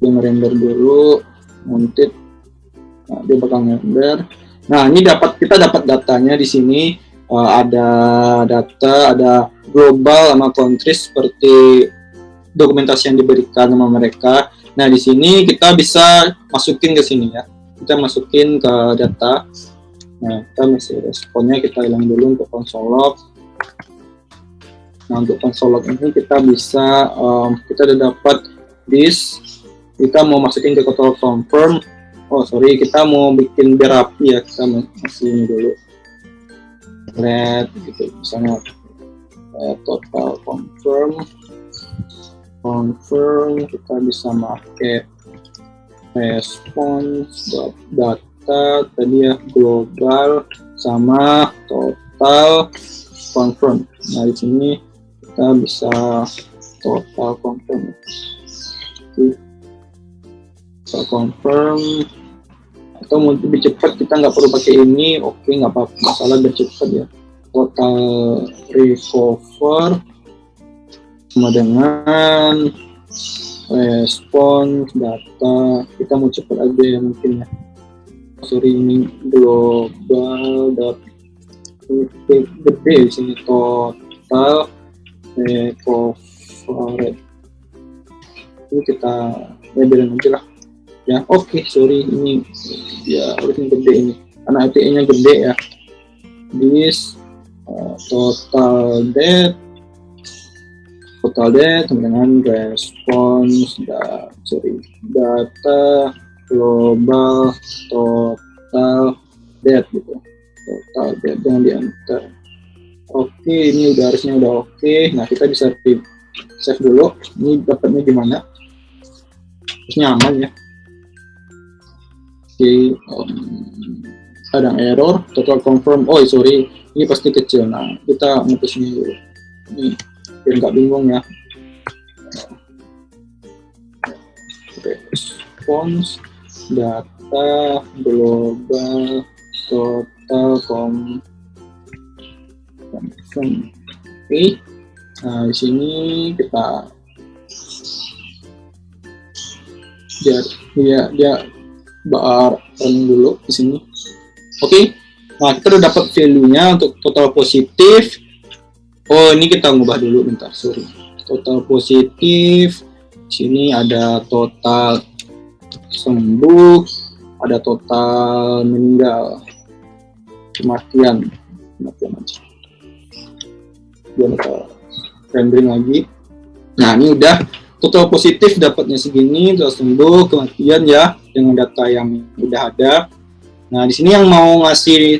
Dia ngerender dulu, mounted. Nah, dia bakal ngerender. Nah ini kita dapat datanya di sini. Ada data, ada global sama countries seperti dokumentasi yang diberikan sama mereka. Nah di sini kita bisa masukin ke sini ya. Kita masukin ke data. Nah kita masih responnya kita hilang dulu untuk console log. Nah untuk console log ini kita bisa, kita udah dapat this, kita mau masukin ke total confirm. Oh sorry, kita mau bikin biar rapi ya, kita masih ini dulu. Let gitu, misalnya total confirm, kita bisa pakai response data tadi ya, global sama total confirm. Nah di sini kita bisa total confirm. Total confirm, atau mau lebih cepat kita nggak perlu pakai ini. Oke, nggak apa-apa, masalah biar cepat ya. Total recover sama dengan response data, kita mau cepat aja ya mungkin ya. Sorry, ini global data gede di sini, total recover ini kita labelin aja lah ya. Oke, sorry, ini ya harusnya gede ini karena API nya gede ya. This total date dengan response data global total date gitu, total date yang di enter. Oke, ini harusnya udah oke. Nah kita bisa save dulu. Ini dapatnya gimana? Harusnya aman ya. Oke, ada error total confirm. Oh sorry, ini pasti kecil. Nah kita ngetes ini dulu. Ini biar nggak bingung ya. Response data global total confirm. Oke, nah di sini kita dia bar running dulu di sini. Oke, Nah, kita udah dapat value-nya untuk total positif. Oh, ini kita ngubah dulu bentar, sorry. Total positif. Sini ada total sembuh, ada total meninggal, kematian aja. Biar kita rendering lagi. Nah, ini udah total positif dapatnya segini, total sembuh, kematian ya, dengan data yang udah ada. Nah, di sini yang mau ngasih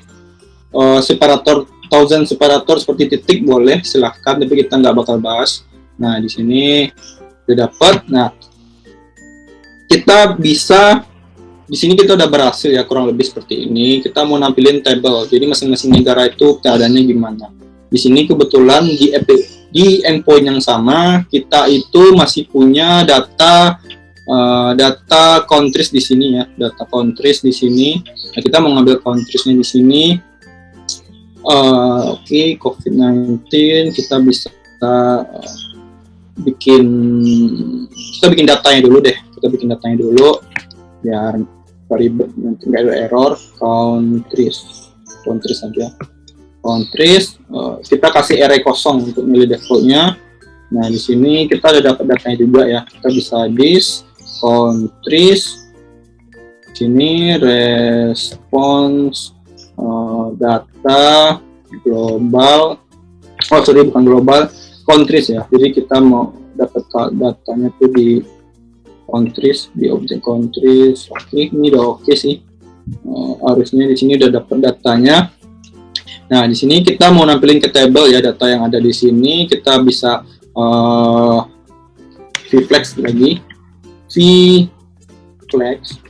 separator, thousand separator seperti titik boleh, silahkan, tapi kita nggak bakal bahas. Nah, di sini udah dapat. Nah, kita bisa di sini kita udah berhasil ya, kurang lebih seperti ini. Kita mau nampilin table, jadi masing-masing negara itu keadaannya gimana. Di sini kebetulan di endpoint yang sama kita itu masih punya data data countries di sini ya, data countries di sini. Nah, kita mau ngambil countriesnya di sini. Oke, COVID-19 kita bisa bikin datanya dulu deh. Kita bikin datanya dulu biar ribet, nanti nggak ada error. Countries saja. Countries, kita kasih array kosong untuk milih defaultnya. Nah, di sini kita udah dapat datanya juga ya. Kita bisa this countries, sini response data global. Oh sorry, bukan global, countries ya. Jadi kita mau dapat datanya tuh di countries, di objek countries. Oke, ini udah oke sih. Harusnya di sini udah dapat datanya. Nah, di sini kita mau nampilin ke table ya, data yang ada di sini. Kita bisa vflex lagi, vflex.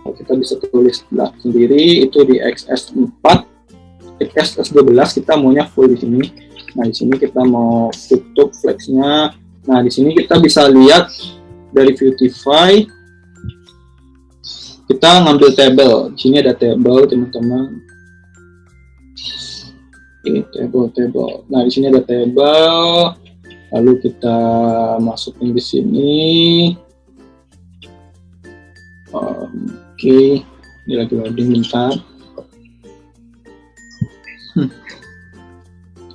Kita bisa tulis sendiri itu di XS4, XS12 kita maunya full di sini. Nah, di sini kita mau tutup flexnya. Nah, di sini kita bisa lihat dari Viewtify, kita ngambil table. Di sini ada table, teman-teman. Ini table. Nah, di sini ada table. Lalu kita masukin di sini. Oke, ini lagi loading bentar.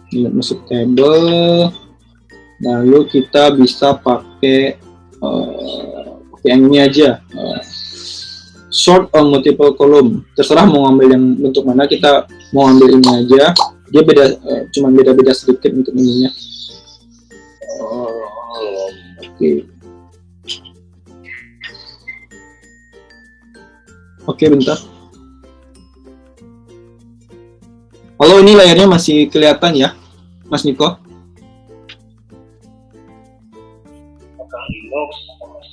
Ini masuk table. Lalu kita bisa pakai yang ini aja, sort on multiple column. Terserah mau ngambil yang bentuk mana, kita mau ambil ini aja. Dia beda, cuman beda-beda sedikit untuk ininya. Oke, bentar. Halo, ini layarnya masih kelihatan ya, Mas Niko?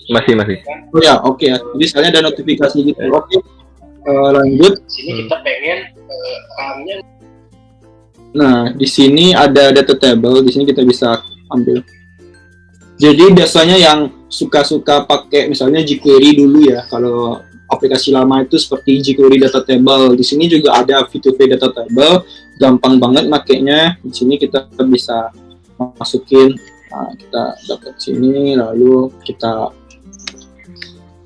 Masih. Oh ya, oke ya. Jadi sekalian ada notifikasi gitu. Oke. Lanjut. Sini kita pengen RAM-nya. Nah, di sini ada data table. Di sini kita bisa ambil. Jadi biasanya yang suka-suka pakai misalnya jQuery dulu ya. Kalau aplikasi lama itu seperti jQuery data table. Di sini juga ada V2V data table. Gampang banget makainya. Di sini kita bisa masukin. Nah, kita dapat sini, lalu kita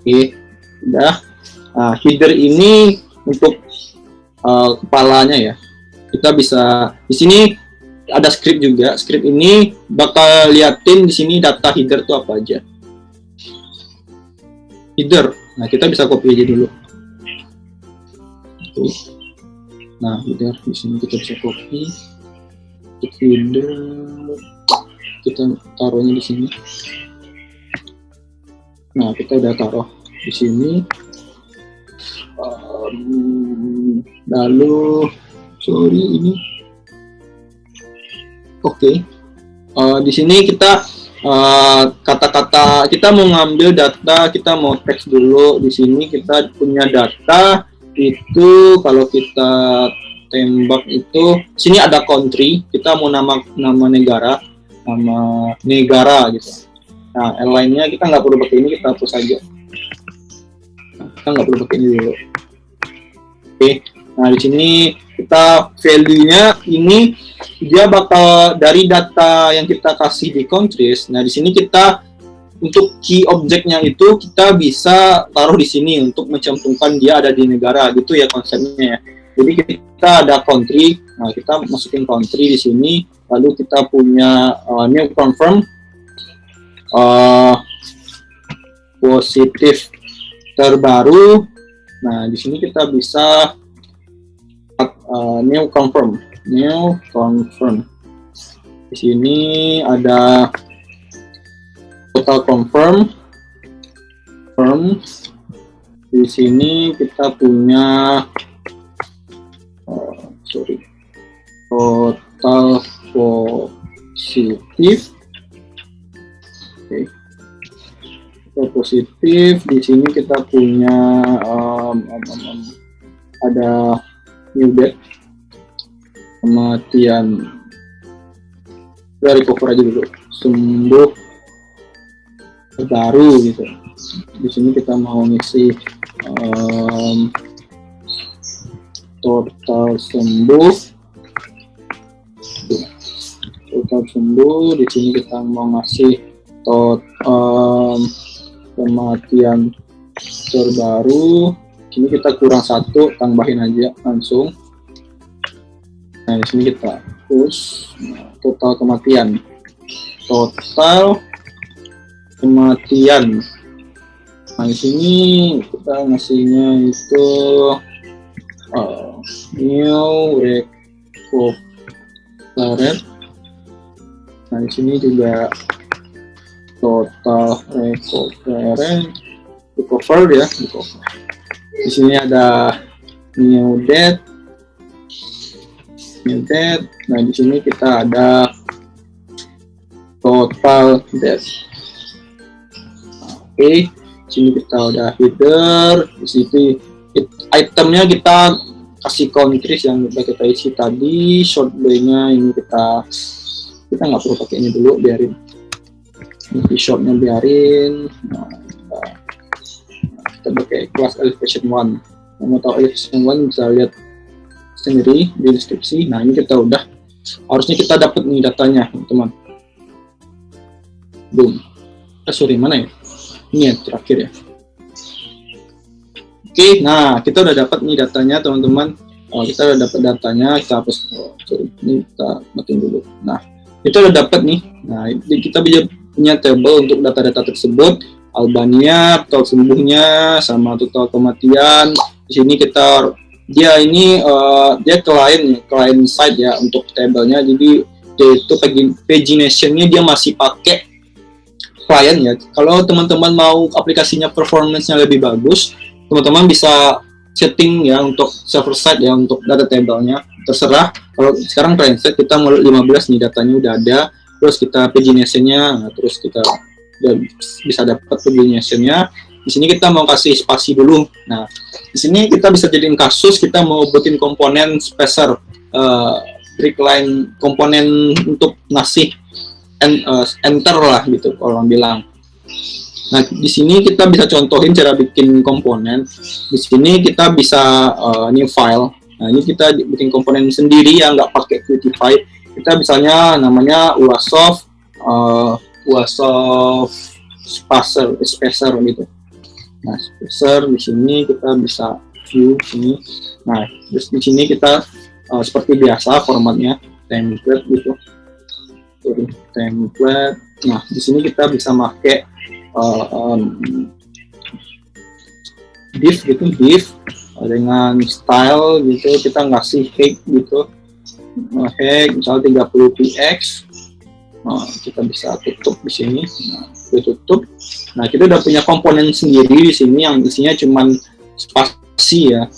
udah. Nah, header ini untuk kepalanya ya. Kita bisa di sini ada script juga. Script ini bakal liatin di sini data header itu apa aja. Header. Nah, kita bisa copy aja dulu. Nah, header di sini kita bisa copy. Header kita taruhnya di sini. Nah, kita udah taruh di sini. Lalu sorry ini. Oke. Di sini kita kata-kata kita mau ngambil data, kita mau teks dulu. Di sini kita punya data itu kalau kita tembak itu sini ada country, kita mau nama negara gitu. Nah, airline-nya kita nggak perlu pakai ini, kita hapus saja. Nah, kita nggak perlu pakai ini dulu. Oke. Nah, di sini kita value-nya ini dia bakal dari data yang kita kasih di countries. Nah, di sini kita untuk key objeknya itu kita bisa taruh di sini untuk mencantumkan dia ada di negara gitu ya konsepnya ya. Jadi kita ada country, nah kita masukin country di sini, lalu kita punya new confirm positif terbaru. Nah di sini kita bisa new confirm. Di sini ada total confirm. Di sini kita punya total positif. Oke. Total positif. Di sini kita punya ada new death, kematian. Kita recover aja dulu, sembuh baru gitu. Di sini kita mau ngisi total sembuh. Di sini kita mau ngasih kematian terbaru. Di sini kita kurang 1, tambahin aja langsung. Nah di sini kita push total kematian. Nah di sini kita ngasihnya itu new recovered. Nah di sini juga total recover ya. Di sini ada new death. Nah di sini kita ada total death. Oke, di sini kita udah header. Di situ itemnya kita kasih countries yang udah kita isi tadi. Short bay-nya ini kita nggak perlu pakai ini dulu, biarin. Ini shortnya biarin. Nah, kita pakai kelas elevation 1. Yang mau tahu elevation 1 bisa lihat sendiri di deskripsi. Nah ini kita udah, harusnya kita dapat nih datanya teman-teman. Boom. Mana ya? Ini ya terakhir ya. Oke, nah kita udah dapat nih datanya teman-teman. Kita udah dapat datanya, kita hapus. Ini kita matiin dulu. Nah kita udah dapat nih. Nah kita bisa punya table untuk data-data tersebut. Albania, total sembuhnya, sama total kematian. Di sini kita dia client side ya untuk tabelnya. Jadi dia itu pagination-nya dia masih pakai client ya. Kalau teman-teman mau aplikasinya performance-nya lebih bagus, teman-teman bisa setting ya untuk server side ya untuk data tabelnya. Terserah. Kalau sekarang client side kita mulai 15 nih, datanya udah ada. Terus kita pagination-nya, terus kita udah bisa dapat pagination-nya. Di sini kita mau kasih spasi dulu. Nah, di sini kita bisa jadiin kasus kita mau buatin komponen spacer, break line komponen untuk ngasih enter lah gitu kalau orang bilang. Nah, di sini kita bisa contohin cara bikin komponen. Di sini kita bisa new file. Nah, ini kita bikin komponen sendiri yang nggak pakai Qt5. Kita misalnya namanya Uasoft spacer gitu. Nah, spacer di sini kita bisa view sini. Nah, terus di sini kita seperti biasa formatnya template gitu. Template. Nah, di sini kita bisa pakai div gitu, div dengan style gitu. Kita ngasih height gitu. Height misalnya 30 px. Nah, kita bisa tutup di sini. Nah, tutup. Nah, kita udah punya komponen sendiri di sini yang isinya cuman spasi ya,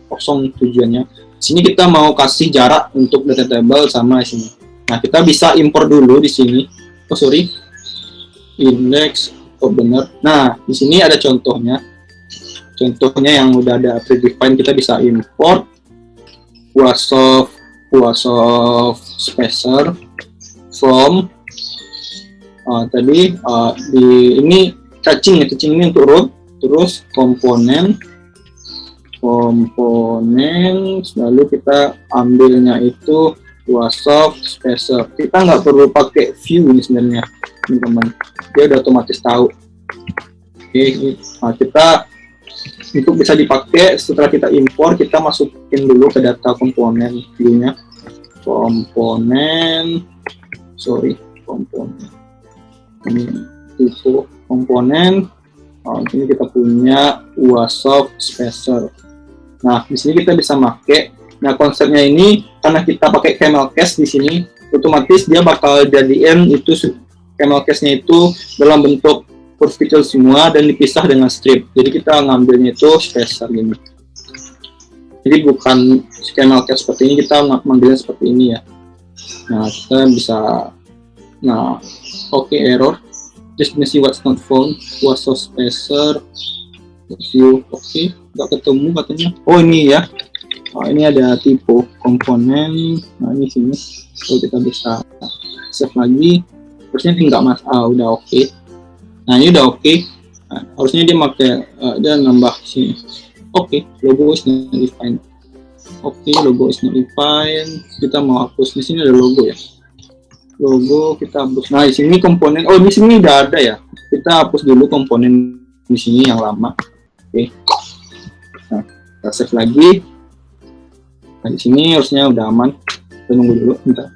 kosong tujuannya. Di sini kita mau kasih jarak untuk data table sama di sini. Nah, kita bisa import dulu di sini. Index, benar. Nah, di sini ada contohnya. Contohnya yang udah ada predefined, kita bisa import Uasoft spacer from di ini caching ini untuk root, terus komponen lalu kita ambilnya itu Uasoft spacer. Kita nggak perlu pakai view ini sebenarnya teman-teman, dia udah otomatis tahu. Oke, nah kita untuk bisa dipakai setelah kita impor, kita masukin dulu ke data komponen view-nya. Komponen ini tipe komponen. Ini kita punya Uasoft Spacer. Nah, di sini kita bisa pakai. Nah, konsepnya ini karena kita pakai camel case di sini, otomatis dia bakal jadiin itu camel case-nya itu dalam bentuk vertical semua dan dipisah dengan strip. Jadi kita ngambilnya itu spacer gini. Jadi bukan camel case seperti ini, kita ngambilnya seperti ini ya. Nah, kita bisa, oke, error. Just messy what's not found. Uasoft Spacer. View, oke, nggak ketemu katanya. Oh ini ya. Ini ada tipe komponen. Nah ini sini. So kita bisa save lagi. Harusnya tinggal udah oke. Nah ini udah oke. Nah, harusnya dia pakai dia nambah sini. Oke, logo is not defined. Oke, logo is not defined. Kita mau hapus. Di sini ada logo ya. Logo kita hapus. Nah di sini komponen. Oh di sini udah ada ya. Kita hapus dulu komponen di sini yang lama. Oke. Nah, kita save lagi. Nah di sini harusnya udah aman. Kita tunggu dulu. Bentar.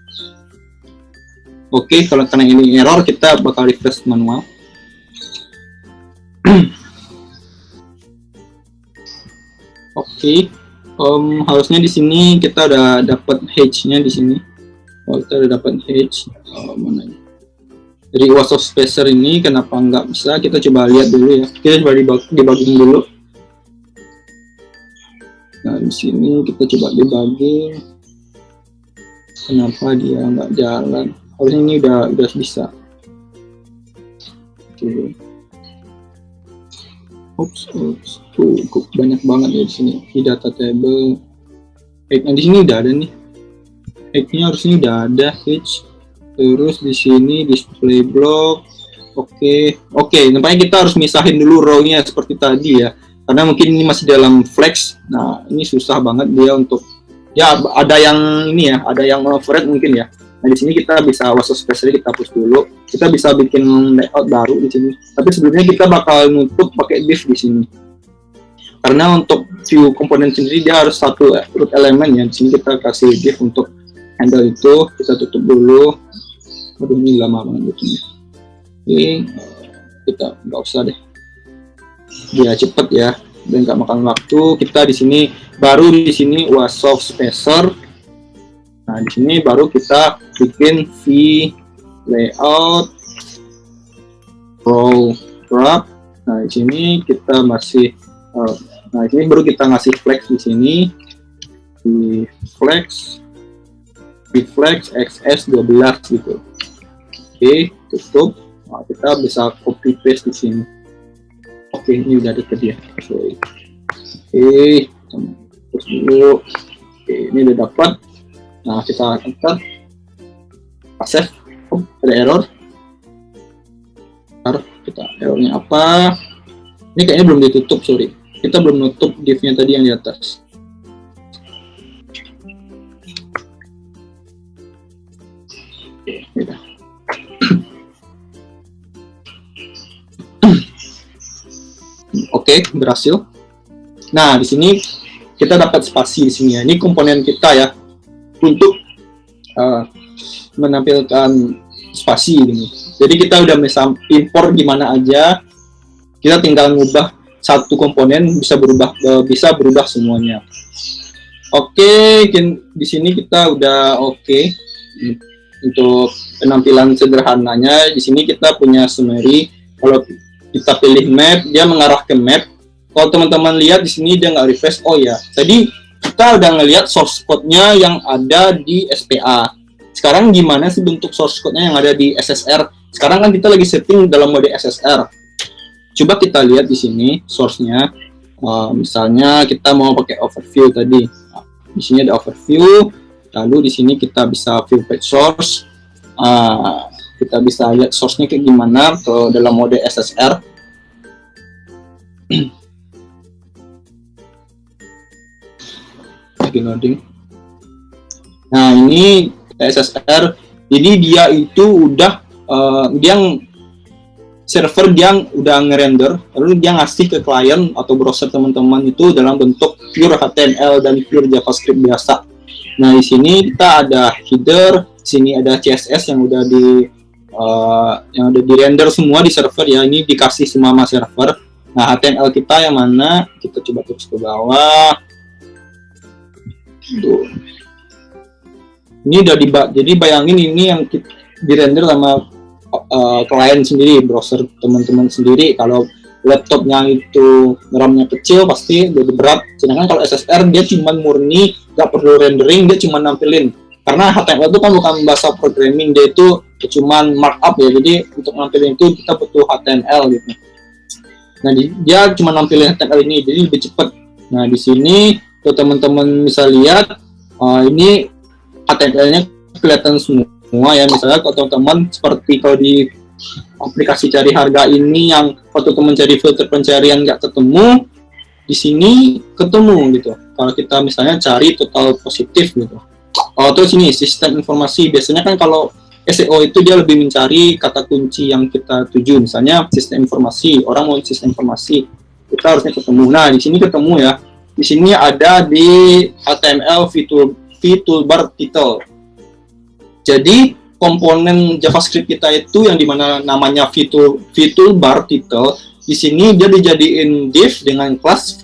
Oke, kalau karena ini error, kita bakal refresh manual. Oke. Harusnya di sini kita udah dapat hedge-nya di sini. Kita udah dapat hedge. Mana ini? Dari Uasoft Spacer ini kenapa nggak bisa? Kita coba lihat dulu ya. Kita coba debugging dulu. Nah di sini kita coba debugging. Kenapa dia nggak jalan? Harusnya ini udah bisa. Oke. Oops, tuh banyak banget ya di sini. Di data table. Nah di sini udah ada nih. Nya harusnya udah ada hedge. Terus di sini display block. Oke, nampaknya kita harus misahin dulu row-nya seperti tadi ya. Karena mungkin ini masih dalam flex. Nah, ini susah banget dia untuk ya ada yang ini ya, ada yang overhead mungkin ya. Nah, di sini kita bisa Uasoft Spacer kita hapus dulu. Kita bisa bikin layout baru di sini. Tapi sebelumnya kita bakal nutup pakai div di sini. Karena untuk view komponen sendiri dia harus satu root elemen ya. Di sini kita kasih div untuk handle itu. Kita tutup dulu. Aduh ini lama banget gitu. Oke, kita nggak usah deh. Dia cepet ya dan nggak makan waktu. Kita di sini baru di sini Uasoft Spacer. Nah di sini baru kita bikin v layout row wrap. Nah di sini kita masih nah ini baru kita ngasih flex di sini di flex XS12 gitu. Oke, tutup. Nah, kita bisa copy paste di sini. Oke, ini udah deket ya. Oke, terus dulu. Oke, ini udah dapat. Nah, kita enter. Save. Oh, ada error. Bentar, kita errornya apa? Ini kayaknya belum ditutup, sorry. Kita belum nutup div-nya tadi yang di atas. Oke, udah. Oke, berhasil. Nah, di sini kita dapat spasi di sini ya. Ini komponen kita ya untuk menampilkan spasi ini. Jadi kita udah bisa impor di mana aja. Kita tinggal ngubah satu komponen bisa berubah semuanya. Oke, di sini kita udah oke. Untuk penampilan sederhananya di sini kita punya summary. Kalau kita pilih map, dia mengarah ke map. Kalau teman-teman lihat di sini dia nggak refresh. Oh ya, tadi kita udah ngelihat source code-nya yang ada di SPA. Sekarang gimana sih bentuk source code-nya yang ada di SSR? Sekarang kan kita lagi setting dalam mode SSR. Coba kita lihat di sini source-nya. Misalnya kita mau pakai overview tadi. Nah, di sini ada overview. Lalu di sini kita bisa view page source. Kita bisa lihat source-nya kayak gimana ke dalam mode SSR. Lagi loading. Nah ini SSR, jadi dia itu udah dia server dia udah ngerender, lalu dia ngasih ke klien atau browser teman-teman itu dalam bentuk pure HTML dan pure JavaScript biasa. Nah, di sini kita ada header, di sini ada CSS yang udah di render semua di server ya. Ini dikasih sama server. Nah, HTML kita yang mana? Kita coba terus ke bawah. Tuh. Ini udah jadi bayangin ini yang di render sama klien sendiri, browser teman-teman sendiri. Kalau laptopnya itu RAM-nya kecil pasti lebih berat. Sedangkan kalau SSR dia cuma murni, nggak perlu rendering, dia cuma nampilin. Karena HTML itu kan bukan bahasa programming, dia itu cuma markup ya. Jadi untuk nampilin itu kita butuh HTML gitu. Nah, dia cuma nampilin HTML ini, jadi lebih cepat. Nah, di sini tuh teman-teman bisa lihat ini HTML-nya kelihatan semua ya. Misalnya kalau teman-teman seperti kalau di aplikasi cari harga ini yang kalau teman cari filter pencarian nggak ketemu, di sini ketemu gitu. Kalau kita misalnya cari total positif gitu. Terus ini sistem informasi, biasanya kan kalau SEO itu dia lebih mencari kata kunci yang kita tuju. Misalnya sistem informasi, orang mau sistem informasi, kita harusnya ketemu. Nah, di sini ketemu ya. Di sini ada di HTML vToolbar title. Jadi komponen JavaScript kita itu yang dimana namanya vToolbar title, di sini dia dijadiin div dengan kelas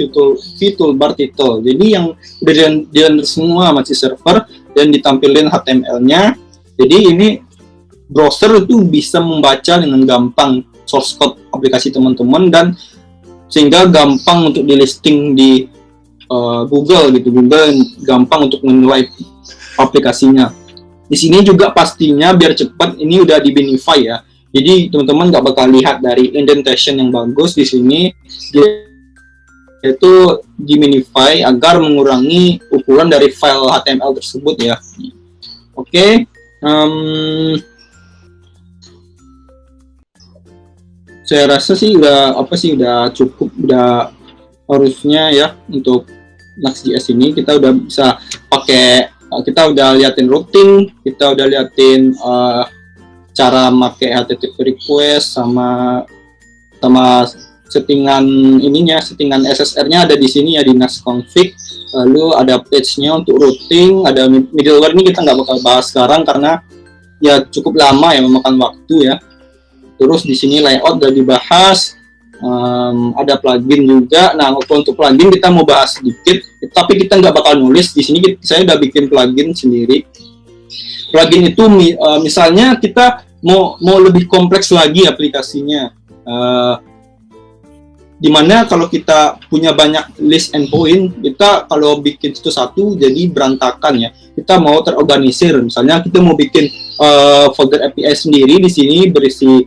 vToolbar title. Jadi yang udah di-render semua masih server dan ditampilin HTML-nya. Jadi ini browser itu bisa membaca dengan gampang source code aplikasi teman-teman dan sehingga gampang untuk di listing di Google gitu. Google gampang untuk menilai aplikasinya. Di sini juga pastinya biar cepat ini udah di binify ya. Jadi teman-teman nggak bakal lihat dari indentation yang bagus di sini. Itu di minify agar mengurangi ukuran dari file HTML tersebut ya. Oke. Saya rasa sih udah cukup, udah harusnya ya untuk Next.js ini kita udah bisa pakai, kita udah liatin routing, kita udah liatin cara pakai HTTP request sama settingan ininya, settingan SSR-nya ada di sini ya di Next config. Lalu ada page-nya untuk routing, ada middleware ini kita nggak bakal bahas sekarang karena ya cukup lama ya, memakan waktu ya. Terus di sini layout udah dibahas, ada plugin juga. Nah, untuk plugin kita mau bahas sedikit, tapi kita nggak bakal nulis di sini. Saya udah bikin plugin sendiri. Plugin itu misalnya kita mau lebih kompleks lagi aplikasinya. Dimana kalau kita punya banyak list endpoint, kita kalau bikin satu-satu jadi berantakan ya. Kita mau terorganisir, misalnya kita mau bikin folder API sendiri, di sini berisi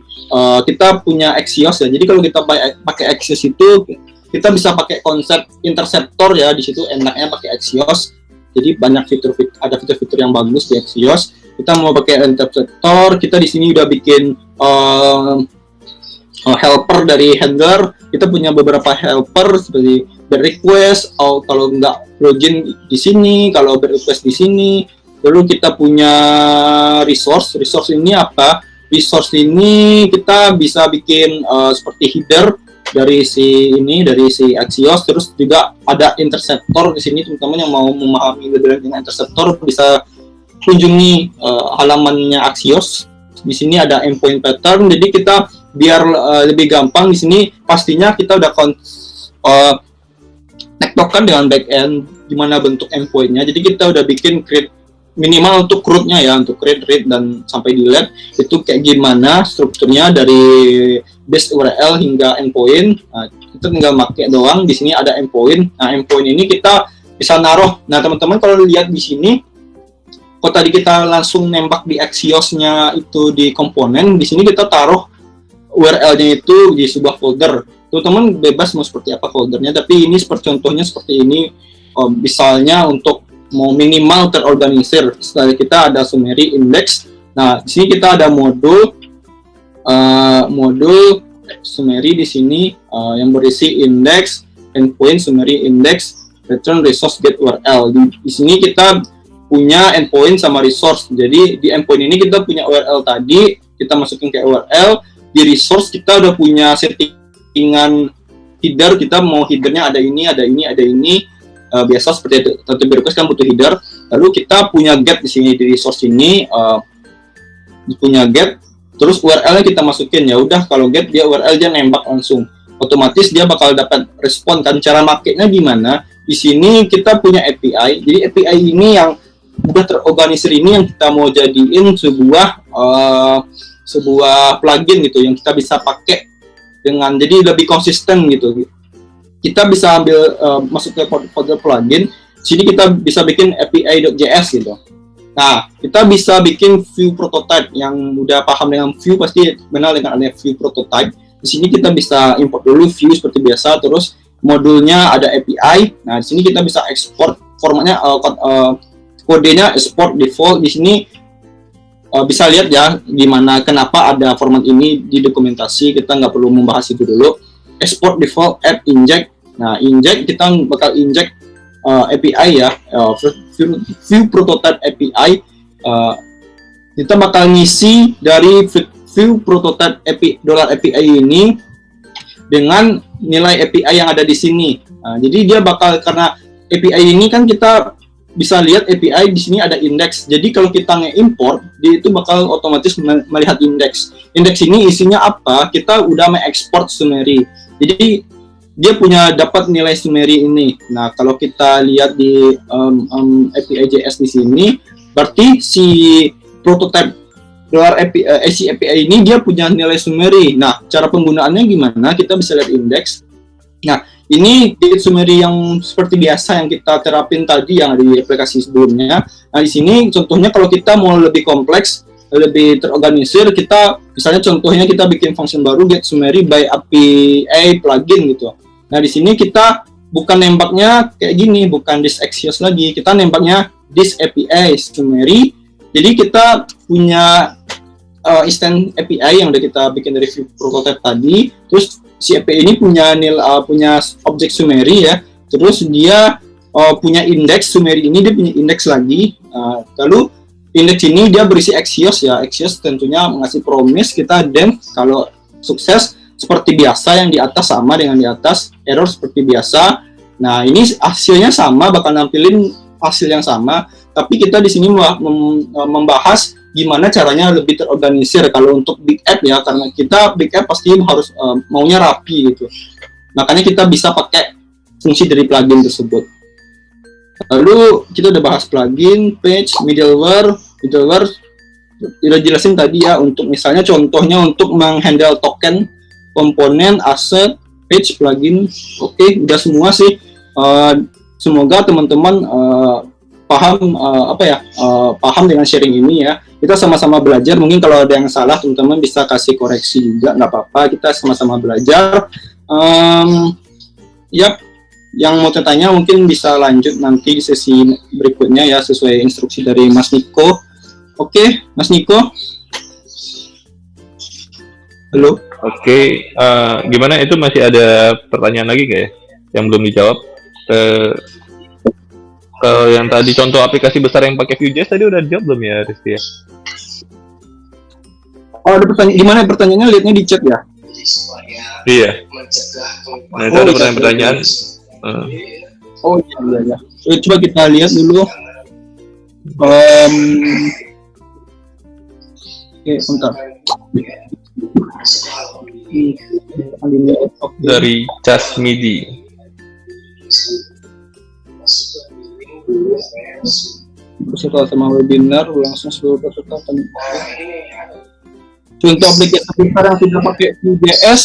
kita punya Axios ya. Jadi kalau kita pakai Axios itu kita bisa pakai konsep interceptor ya, di situ enaknya pakai Axios. Jadi banyak ada fitur-fitur yang bagus di Axios. Kita mau pakai interceptor, kita di sini udah bikin helper dari handler. Kita punya beberapa helper seperti request, kalau nggak login di sini, kalau request di sini. Lalu kita punya resource ini apa? Resource ini kita bisa bikin seperti header dari si Axios. Terus juga ada interceptor di sini, teman-teman yang mau memahami lebih dengan interceptor bisa kunjungi halamannya Axios. Di sini ada endpoint pattern, jadi kita biar lebih gampang di sini pastinya kita udah nektokkan dengan backend gimana bentuk endpointnya. Jadi kita udah bikin create minimal untuk root-nya ya, untuk create, read dan sampai delete itu kayak gimana strukturnya dari base URL hingga endpoint. Nah, kita tinggal pakai doang. Di sini ada endpoint. Nah, endpoint ini kita bisa naruh. Nah, teman-teman kalau lihat di sini, kalau tadi kita langsung nembak di Axios-nya itu di komponen, di sini kita taruh URL-nya itu di sebuah folder. Teman-teman bebas mau seperti apa foldernya, tapi ini contohnya seperti ini. Misalnya untuk mau minimal terorganisir, setelah kita ada summary index. Nah, di sini kita ada modul summary di sini yang berisi index, endpoint, summary index, return resource get URL. Di sini kita punya endpoint sama resource. Jadi di endpoint ini kita punya URL tadi, kita masukin ke URL. di resource kita udah punya settingan header, kita mau headernya ada ini, biasa seperti itu, tentu request kan butuh header. Lalu kita punya get di sini di resource ini, punya get, terus URL-nya kita masukin. Ya udah, kalau get dia URL dia nembak langsung, otomatis dia bakal dapat respon kan. Cara makainya gimana? Di sini kita punya API. Jadi API ini yang udah terorganisir ini yang kita mau jadiin sebuah plugin gitu yang kita bisa pakai dengan jadi lebih konsisten gitu. Kita bisa ambil masuk ke folder plugin. Sini kita bisa bikin API.js gitu. Nah, kita bisa bikin view prototype. Yang udah paham dengan view pasti kenal dengan adanya view prototype. Di sini kita bisa import dulu view seperti biasa, terus modulnya ada API. Nah, di sini kita bisa export formatnya, kodenya export default. Di sini bisa lihat ya gimana kenapa ada format ini di dokumentasi. Kita nggak perlu membahas itu dulu. Export default add inject. Nah, inject kita bakal inject API ya, view prototype API. Kita bakal ngisi dari view prototype $API ini dengan nilai API yang ada di sini. Nah, jadi dia bakal, karena API ini kan kita bisa lihat API di sini ada index. Jadi kalau kita nge-import, dia itu bakal otomatis melihat index. Index ini isinya apa? Kita udah mengekspor summary. Jadi dia punya dapat nilai summary ini. Nah, kalau kita lihat di API.js di sini, berarti si prototype API ini dia punya nilai summary. Nah, cara penggunaannya gimana? Kita bisa lihat index. Nah, ini get summary yang seperti biasa yang kita terapin tadi yang ada di aplikasi sebelumnya. Nah, di sini contohnya kalau kita mau lebih kompleks, lebih terorganisir, kita misalnya contohnya kita bikin function baru get summary by API plugin gitu. Nah, di sini kita bukan nembaknya kayak gini, bukan this Axios lagi, kita nembaknya this API summary. Jadi kita punya instance API yang udah kita bikin dari view prototype tadi. Terus si API ini punya objek summary ya. Terus dia punya index summary ini, dia punya index lagi. Lalu index ini dia berisi Axios ya. Axios tentunya ngasih promise, kita then kalau sukses seperti biasa yang di atas sama dengan di atas, error seperti biasa. Nah, ini hasilnya sama, bakal nampilin hasil yang sama, tapi kita di sini membahas gimana caranya lebih terorganisir kalau untuk big app ya, karena kita big app pasti harus maunya rapi gitu. Makanya kita bisa pakai fungsi dari plugin tersebut. Lalu kita udah bahas plugin, page, middleware udah jelasin tadi ya, untuk misalnya contohnya untuk menghandle token, komponen, aset, page, plugin. Oke, udah semua sih. Semoga teman-teman paham paham dengan sharing ini ya. Kita sama-sama belajar. Mungkin kalau ada yang salah, teman-teman bisa kasih koreksi juga, nggak apa-apa. Kita sama-sama belajar. Yang mau tanya mungkin bisa lanjut nanti di sesi berikutnya ya, sesuai instruksi dari Mas Niko. Oke, Mas Niko. Halo. Oke, gimana itu masih ada pertanyaan lagi nggak ya yang belum dijawab? Kalau yang tadi contoh aplikasi besar yang pakai Vue.js tadi udah dijawab belum ya, Rizky ya? Oh, ada pertanyaan. Gimana pertanyaannya? Lihatnya di chat ya? Iya. Nah, itu ada pertanyaan. Oh iya. Coba kita lihat dulu. Oke, bentar. Dari Casmidi. Peserta sama webinar langsung seluruh peserta. Contoh aplikasi besar yang tidak pakai Vue.js,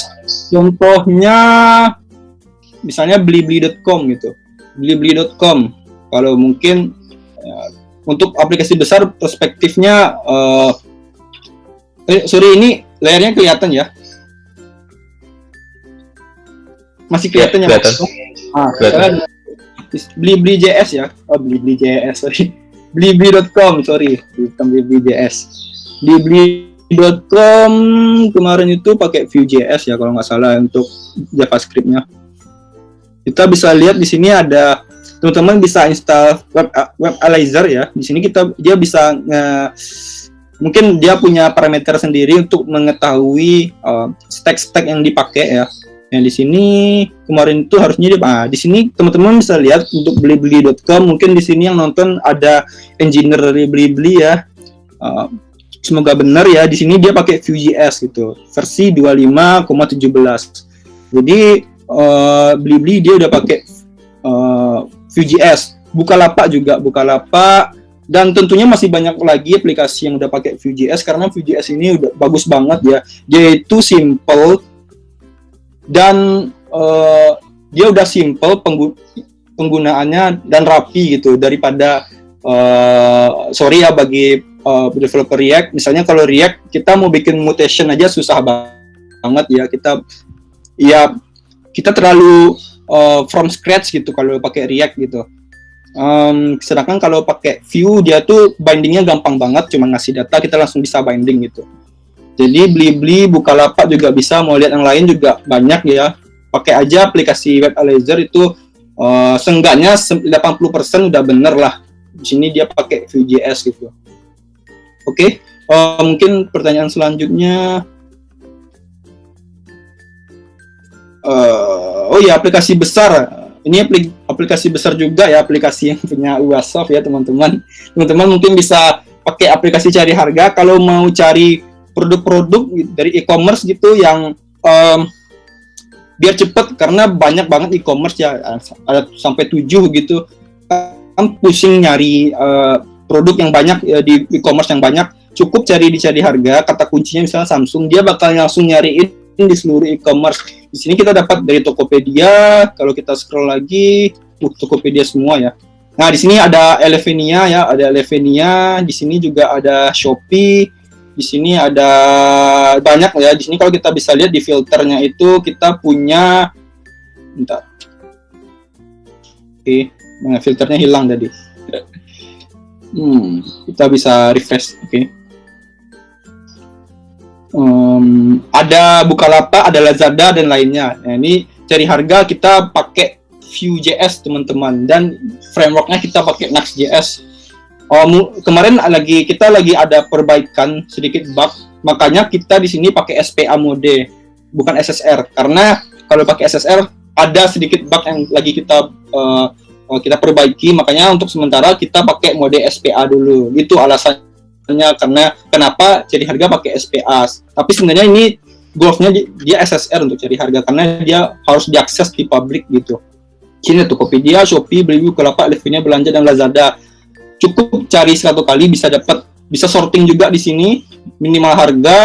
contohnya misalnya blibli.com gitu. Blibli.com. Kalau mungkin untuk aplikasi besar perspektifnya sorry, ini layarnya kelihatan ya? Masih kelihatan ya? Kelihatan. Kelihatan. Blibli.js ya? Oh, Blibli.js, sorry. Blibli.com, sorry. Bukan Blibli.js. Blibli.com kemarin itu pakai Vue.js ya, kalau nggak salah untuk JavaScript-nya. Kita bisa lihat di sini ada, teman-teman bisa install Web Analyzer ya. Di sini dia bisa Mungkin dia punya parameter sendiri untuk mengetahui stack yang dipakai ya. Yang di sini kemarin itu harusnya di sini teman-teman bisa lihat untuk blibli.com. Mungkin di sini yang nonton ada engineer dari Blibli ya. Semoga benar ya. Di sini dia pakai Vue.js gitu, versi 25,17. Jadi Blibli dia udah pakai Vue.js. Bukalapak juga, Bukalapak. Dan tentunya masih banyak lagi aplikasi yang udah pakai Vue.js, karena Vue.js ini udah bagus banget ya. Dia itu simple dan dia udah simple penggunaannya dan rapi gitu, daripada sorry ya bagi developer React. Misalnya kalau React kita mau bikin mutation aja susah banget ya, kita terlalu from scratch gitu kalau pakai React gitu. Sedangkan kalau pakai Vue dia tuh bindingnya gampang banget, cuma ngasih data kita langsung bisa binding gitu. Jadi Blibli, Bukalapak juga bisa, mau lihat yang lain juga banyak ya. Pakai aja aplikasi Webalizer itu seenggaknya 80% udah bener lah. Di sini dia pakai Vue.js gitu. Oke, mungkin pertanyaan selanjutnya. Oh ya, aplikasi besar. Ini aplikasi besar juga ya, aplikasi yang punya Uwasoft ya teman-teman. Teman-teman mungkin bisa pakai aplikasi cari harga kalau mau cari produk-produk dari e-commerce gitu yang biar cepet, karena banyak banget e-commerce ya, ada sampai 7 gitu. Kan pusing nyari produk yang banyak ya, di e-commerce yang banyak. Cukup cari harga, kata kuncinya misalnya Samsung, dia bakal langsung nyariin di seluruh e-commerce. Di sini kita dapat dari Tokopedia. Kalau kita scroll lagi, Tokopedia semua ya. Nah, di sini ada Elevenia ya, ada Elevenia. Di sini juga ada Shopee. Di sini ada banyak ya. Di sini kalau kita bisa lihat di filternya itu kita punya, bentar. Oke, nah, filternya hilang tadi. Kita bisa refresh. Oke. Ada Bukalapak, ada Lazada dan lainnya. Nah, ini cari harga kita pakai Vue.js teman-teman, dan frameworknya kita pakai Nuxt.js. Kemarin kita lagi ada perbaikan sedikit bug, makanya kita di sini pakai SPA mode bukan SSR, karena kalau pakai SSR ada sedikit bug yang lagi kita perbaiki, makanya untuk sementara kita pakai mode SPA dulu. Itu alasannya, karena kenapa cari harga pakai SPA. Tapi sebenarnya ini goalsnya dia SSR untuk cari harga, karena dia harus diakses di publik gitu. Sini Tokopedia, Shopee, Blibli, Bukalapak, Elevenia, Belanja, dan Lazada. Cukup cari 100 kali bisa sorting juga di sini, minimal harga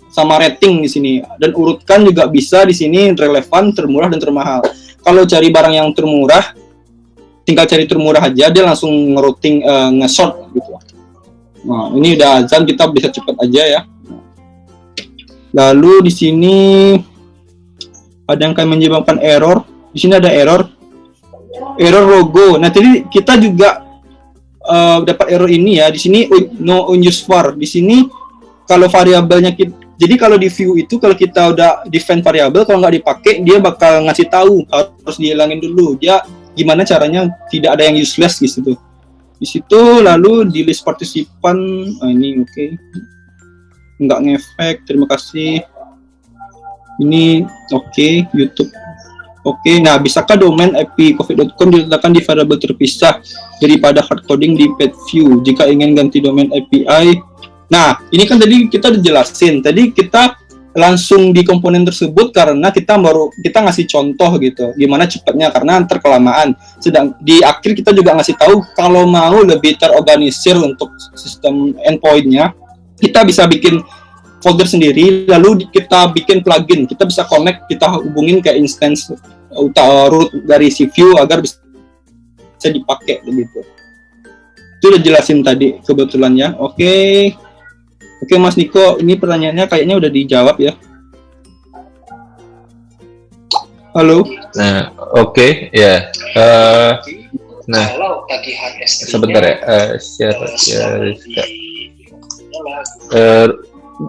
sama rating di sini, dan urutkan juga bisa di sini, relevan, termurah dan termahal. Kalau cari barang yang termurah, tinggal cari termurah aja, dia langsung nge-routing, nge-sort gitu. Nah, ini udah azan, kita bisa cepat aja ya. Lalu di sini ada yang kayak menyebabkan error. Di sini ada error logo. Nah, tadi kita juga dapat error ini ya. Di sini no unused var. Di sini kalau variabelnya jadi kalau di Vue itu kalau kita udah define variabel, kalau nggak dipakai dia bakal ngasih tahu harus dihilangin dulu. Dia gimana caranya tidak ada yang useless gitu. Di situ lalu di list partisipan, ini oke. Nggak ngefek, terima kasih. Ini oke, YouTube. Oke, nah bisakah domain IP covid.com diletakkan di variabel terpisah daripada hardcoding di pet view jika ingin ganti domain API? Nah, ini kan tadi kita udah jelasin. Tadi kita langsung di komponen tersebut karena kita ngasih contoh gitu, gimana cepatnya, karena ntar kelamaan. Sedang di akhir kita juga ngasih tahu kalau mau lebih terorganisir untuk sistem endpoint-nya, kita bisa bikin folder sendiri, lalu kita bikin plugin, kita bisa connect, kita hubungin ke instance root dari si Vue agar bisa dipakai begitu. Itu udah jelasin tadi kebetulan ya. Oke, Mas Niko, ini pertanyaannya kayaknya udah dijawab ya. Halo. Nah, oke, ya. Nah, kalau tagihan ST-nya sebentar ya. Share.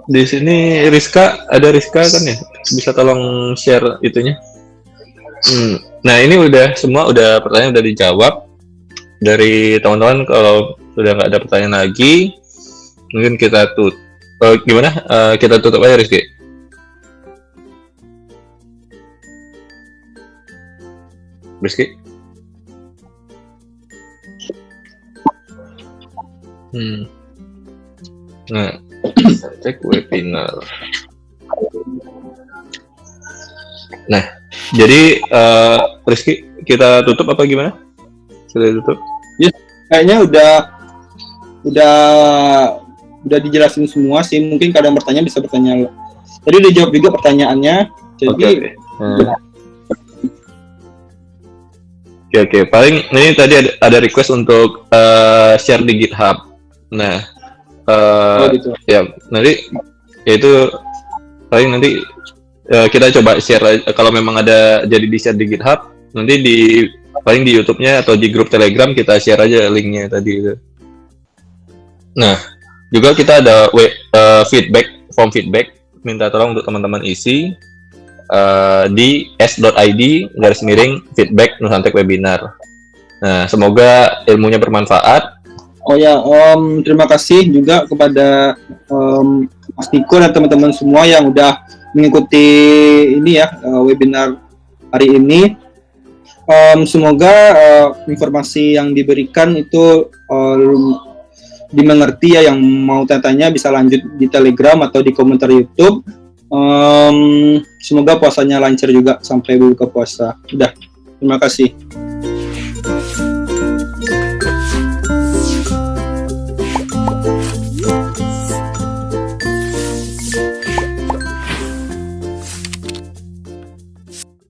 Di sini Rizka, ada Rizka kan ya? Bisa tolong share itunya? Nah, ini pertanyaan udah dijawab dari teman-teman. Kalau sudah nggak ada pertanyaan lagi, Mungkin kita gimana? Kita tutup aja, Rizky. Rizky? Nah, cek webinar. Nah, jadi Rizky, kita tutup apa gimana? Sudah tutup? Kayaknya udah dijelasin semua sih. Mungkin kadang bertanya bisa bertanya. Tadi udah jawab juga pertanyaannya. Jadi Oke. Paling ini tadi ada request untuk share di GitHub. Nah, gitu. ya nanti yaitu paling nanti kita coba share kalau memang ada jadi di share di GitHub, nanti paling di YouTube-nya atau di grup Telegram kita share aja linknya tadi itu. Nah, juga kita ada form feedback, minta tolong untuk teman-teman isi di s.id/feedback Nusantek webinar. Nah, semoga ilmunya bermanfaat. Oh ya, terima kasih juga kepada Mas Niko dan teman-teman semua yang udah mengikuti ini ya webinar hari ini. Semoga informasi yang diberikan itu dimengerti ya. Yang mau tanya bisa lanjut di Telegram atau di komentar YouTube. Semoga puasanya lancar juga sampai buka puasa. Udah, terima kasih.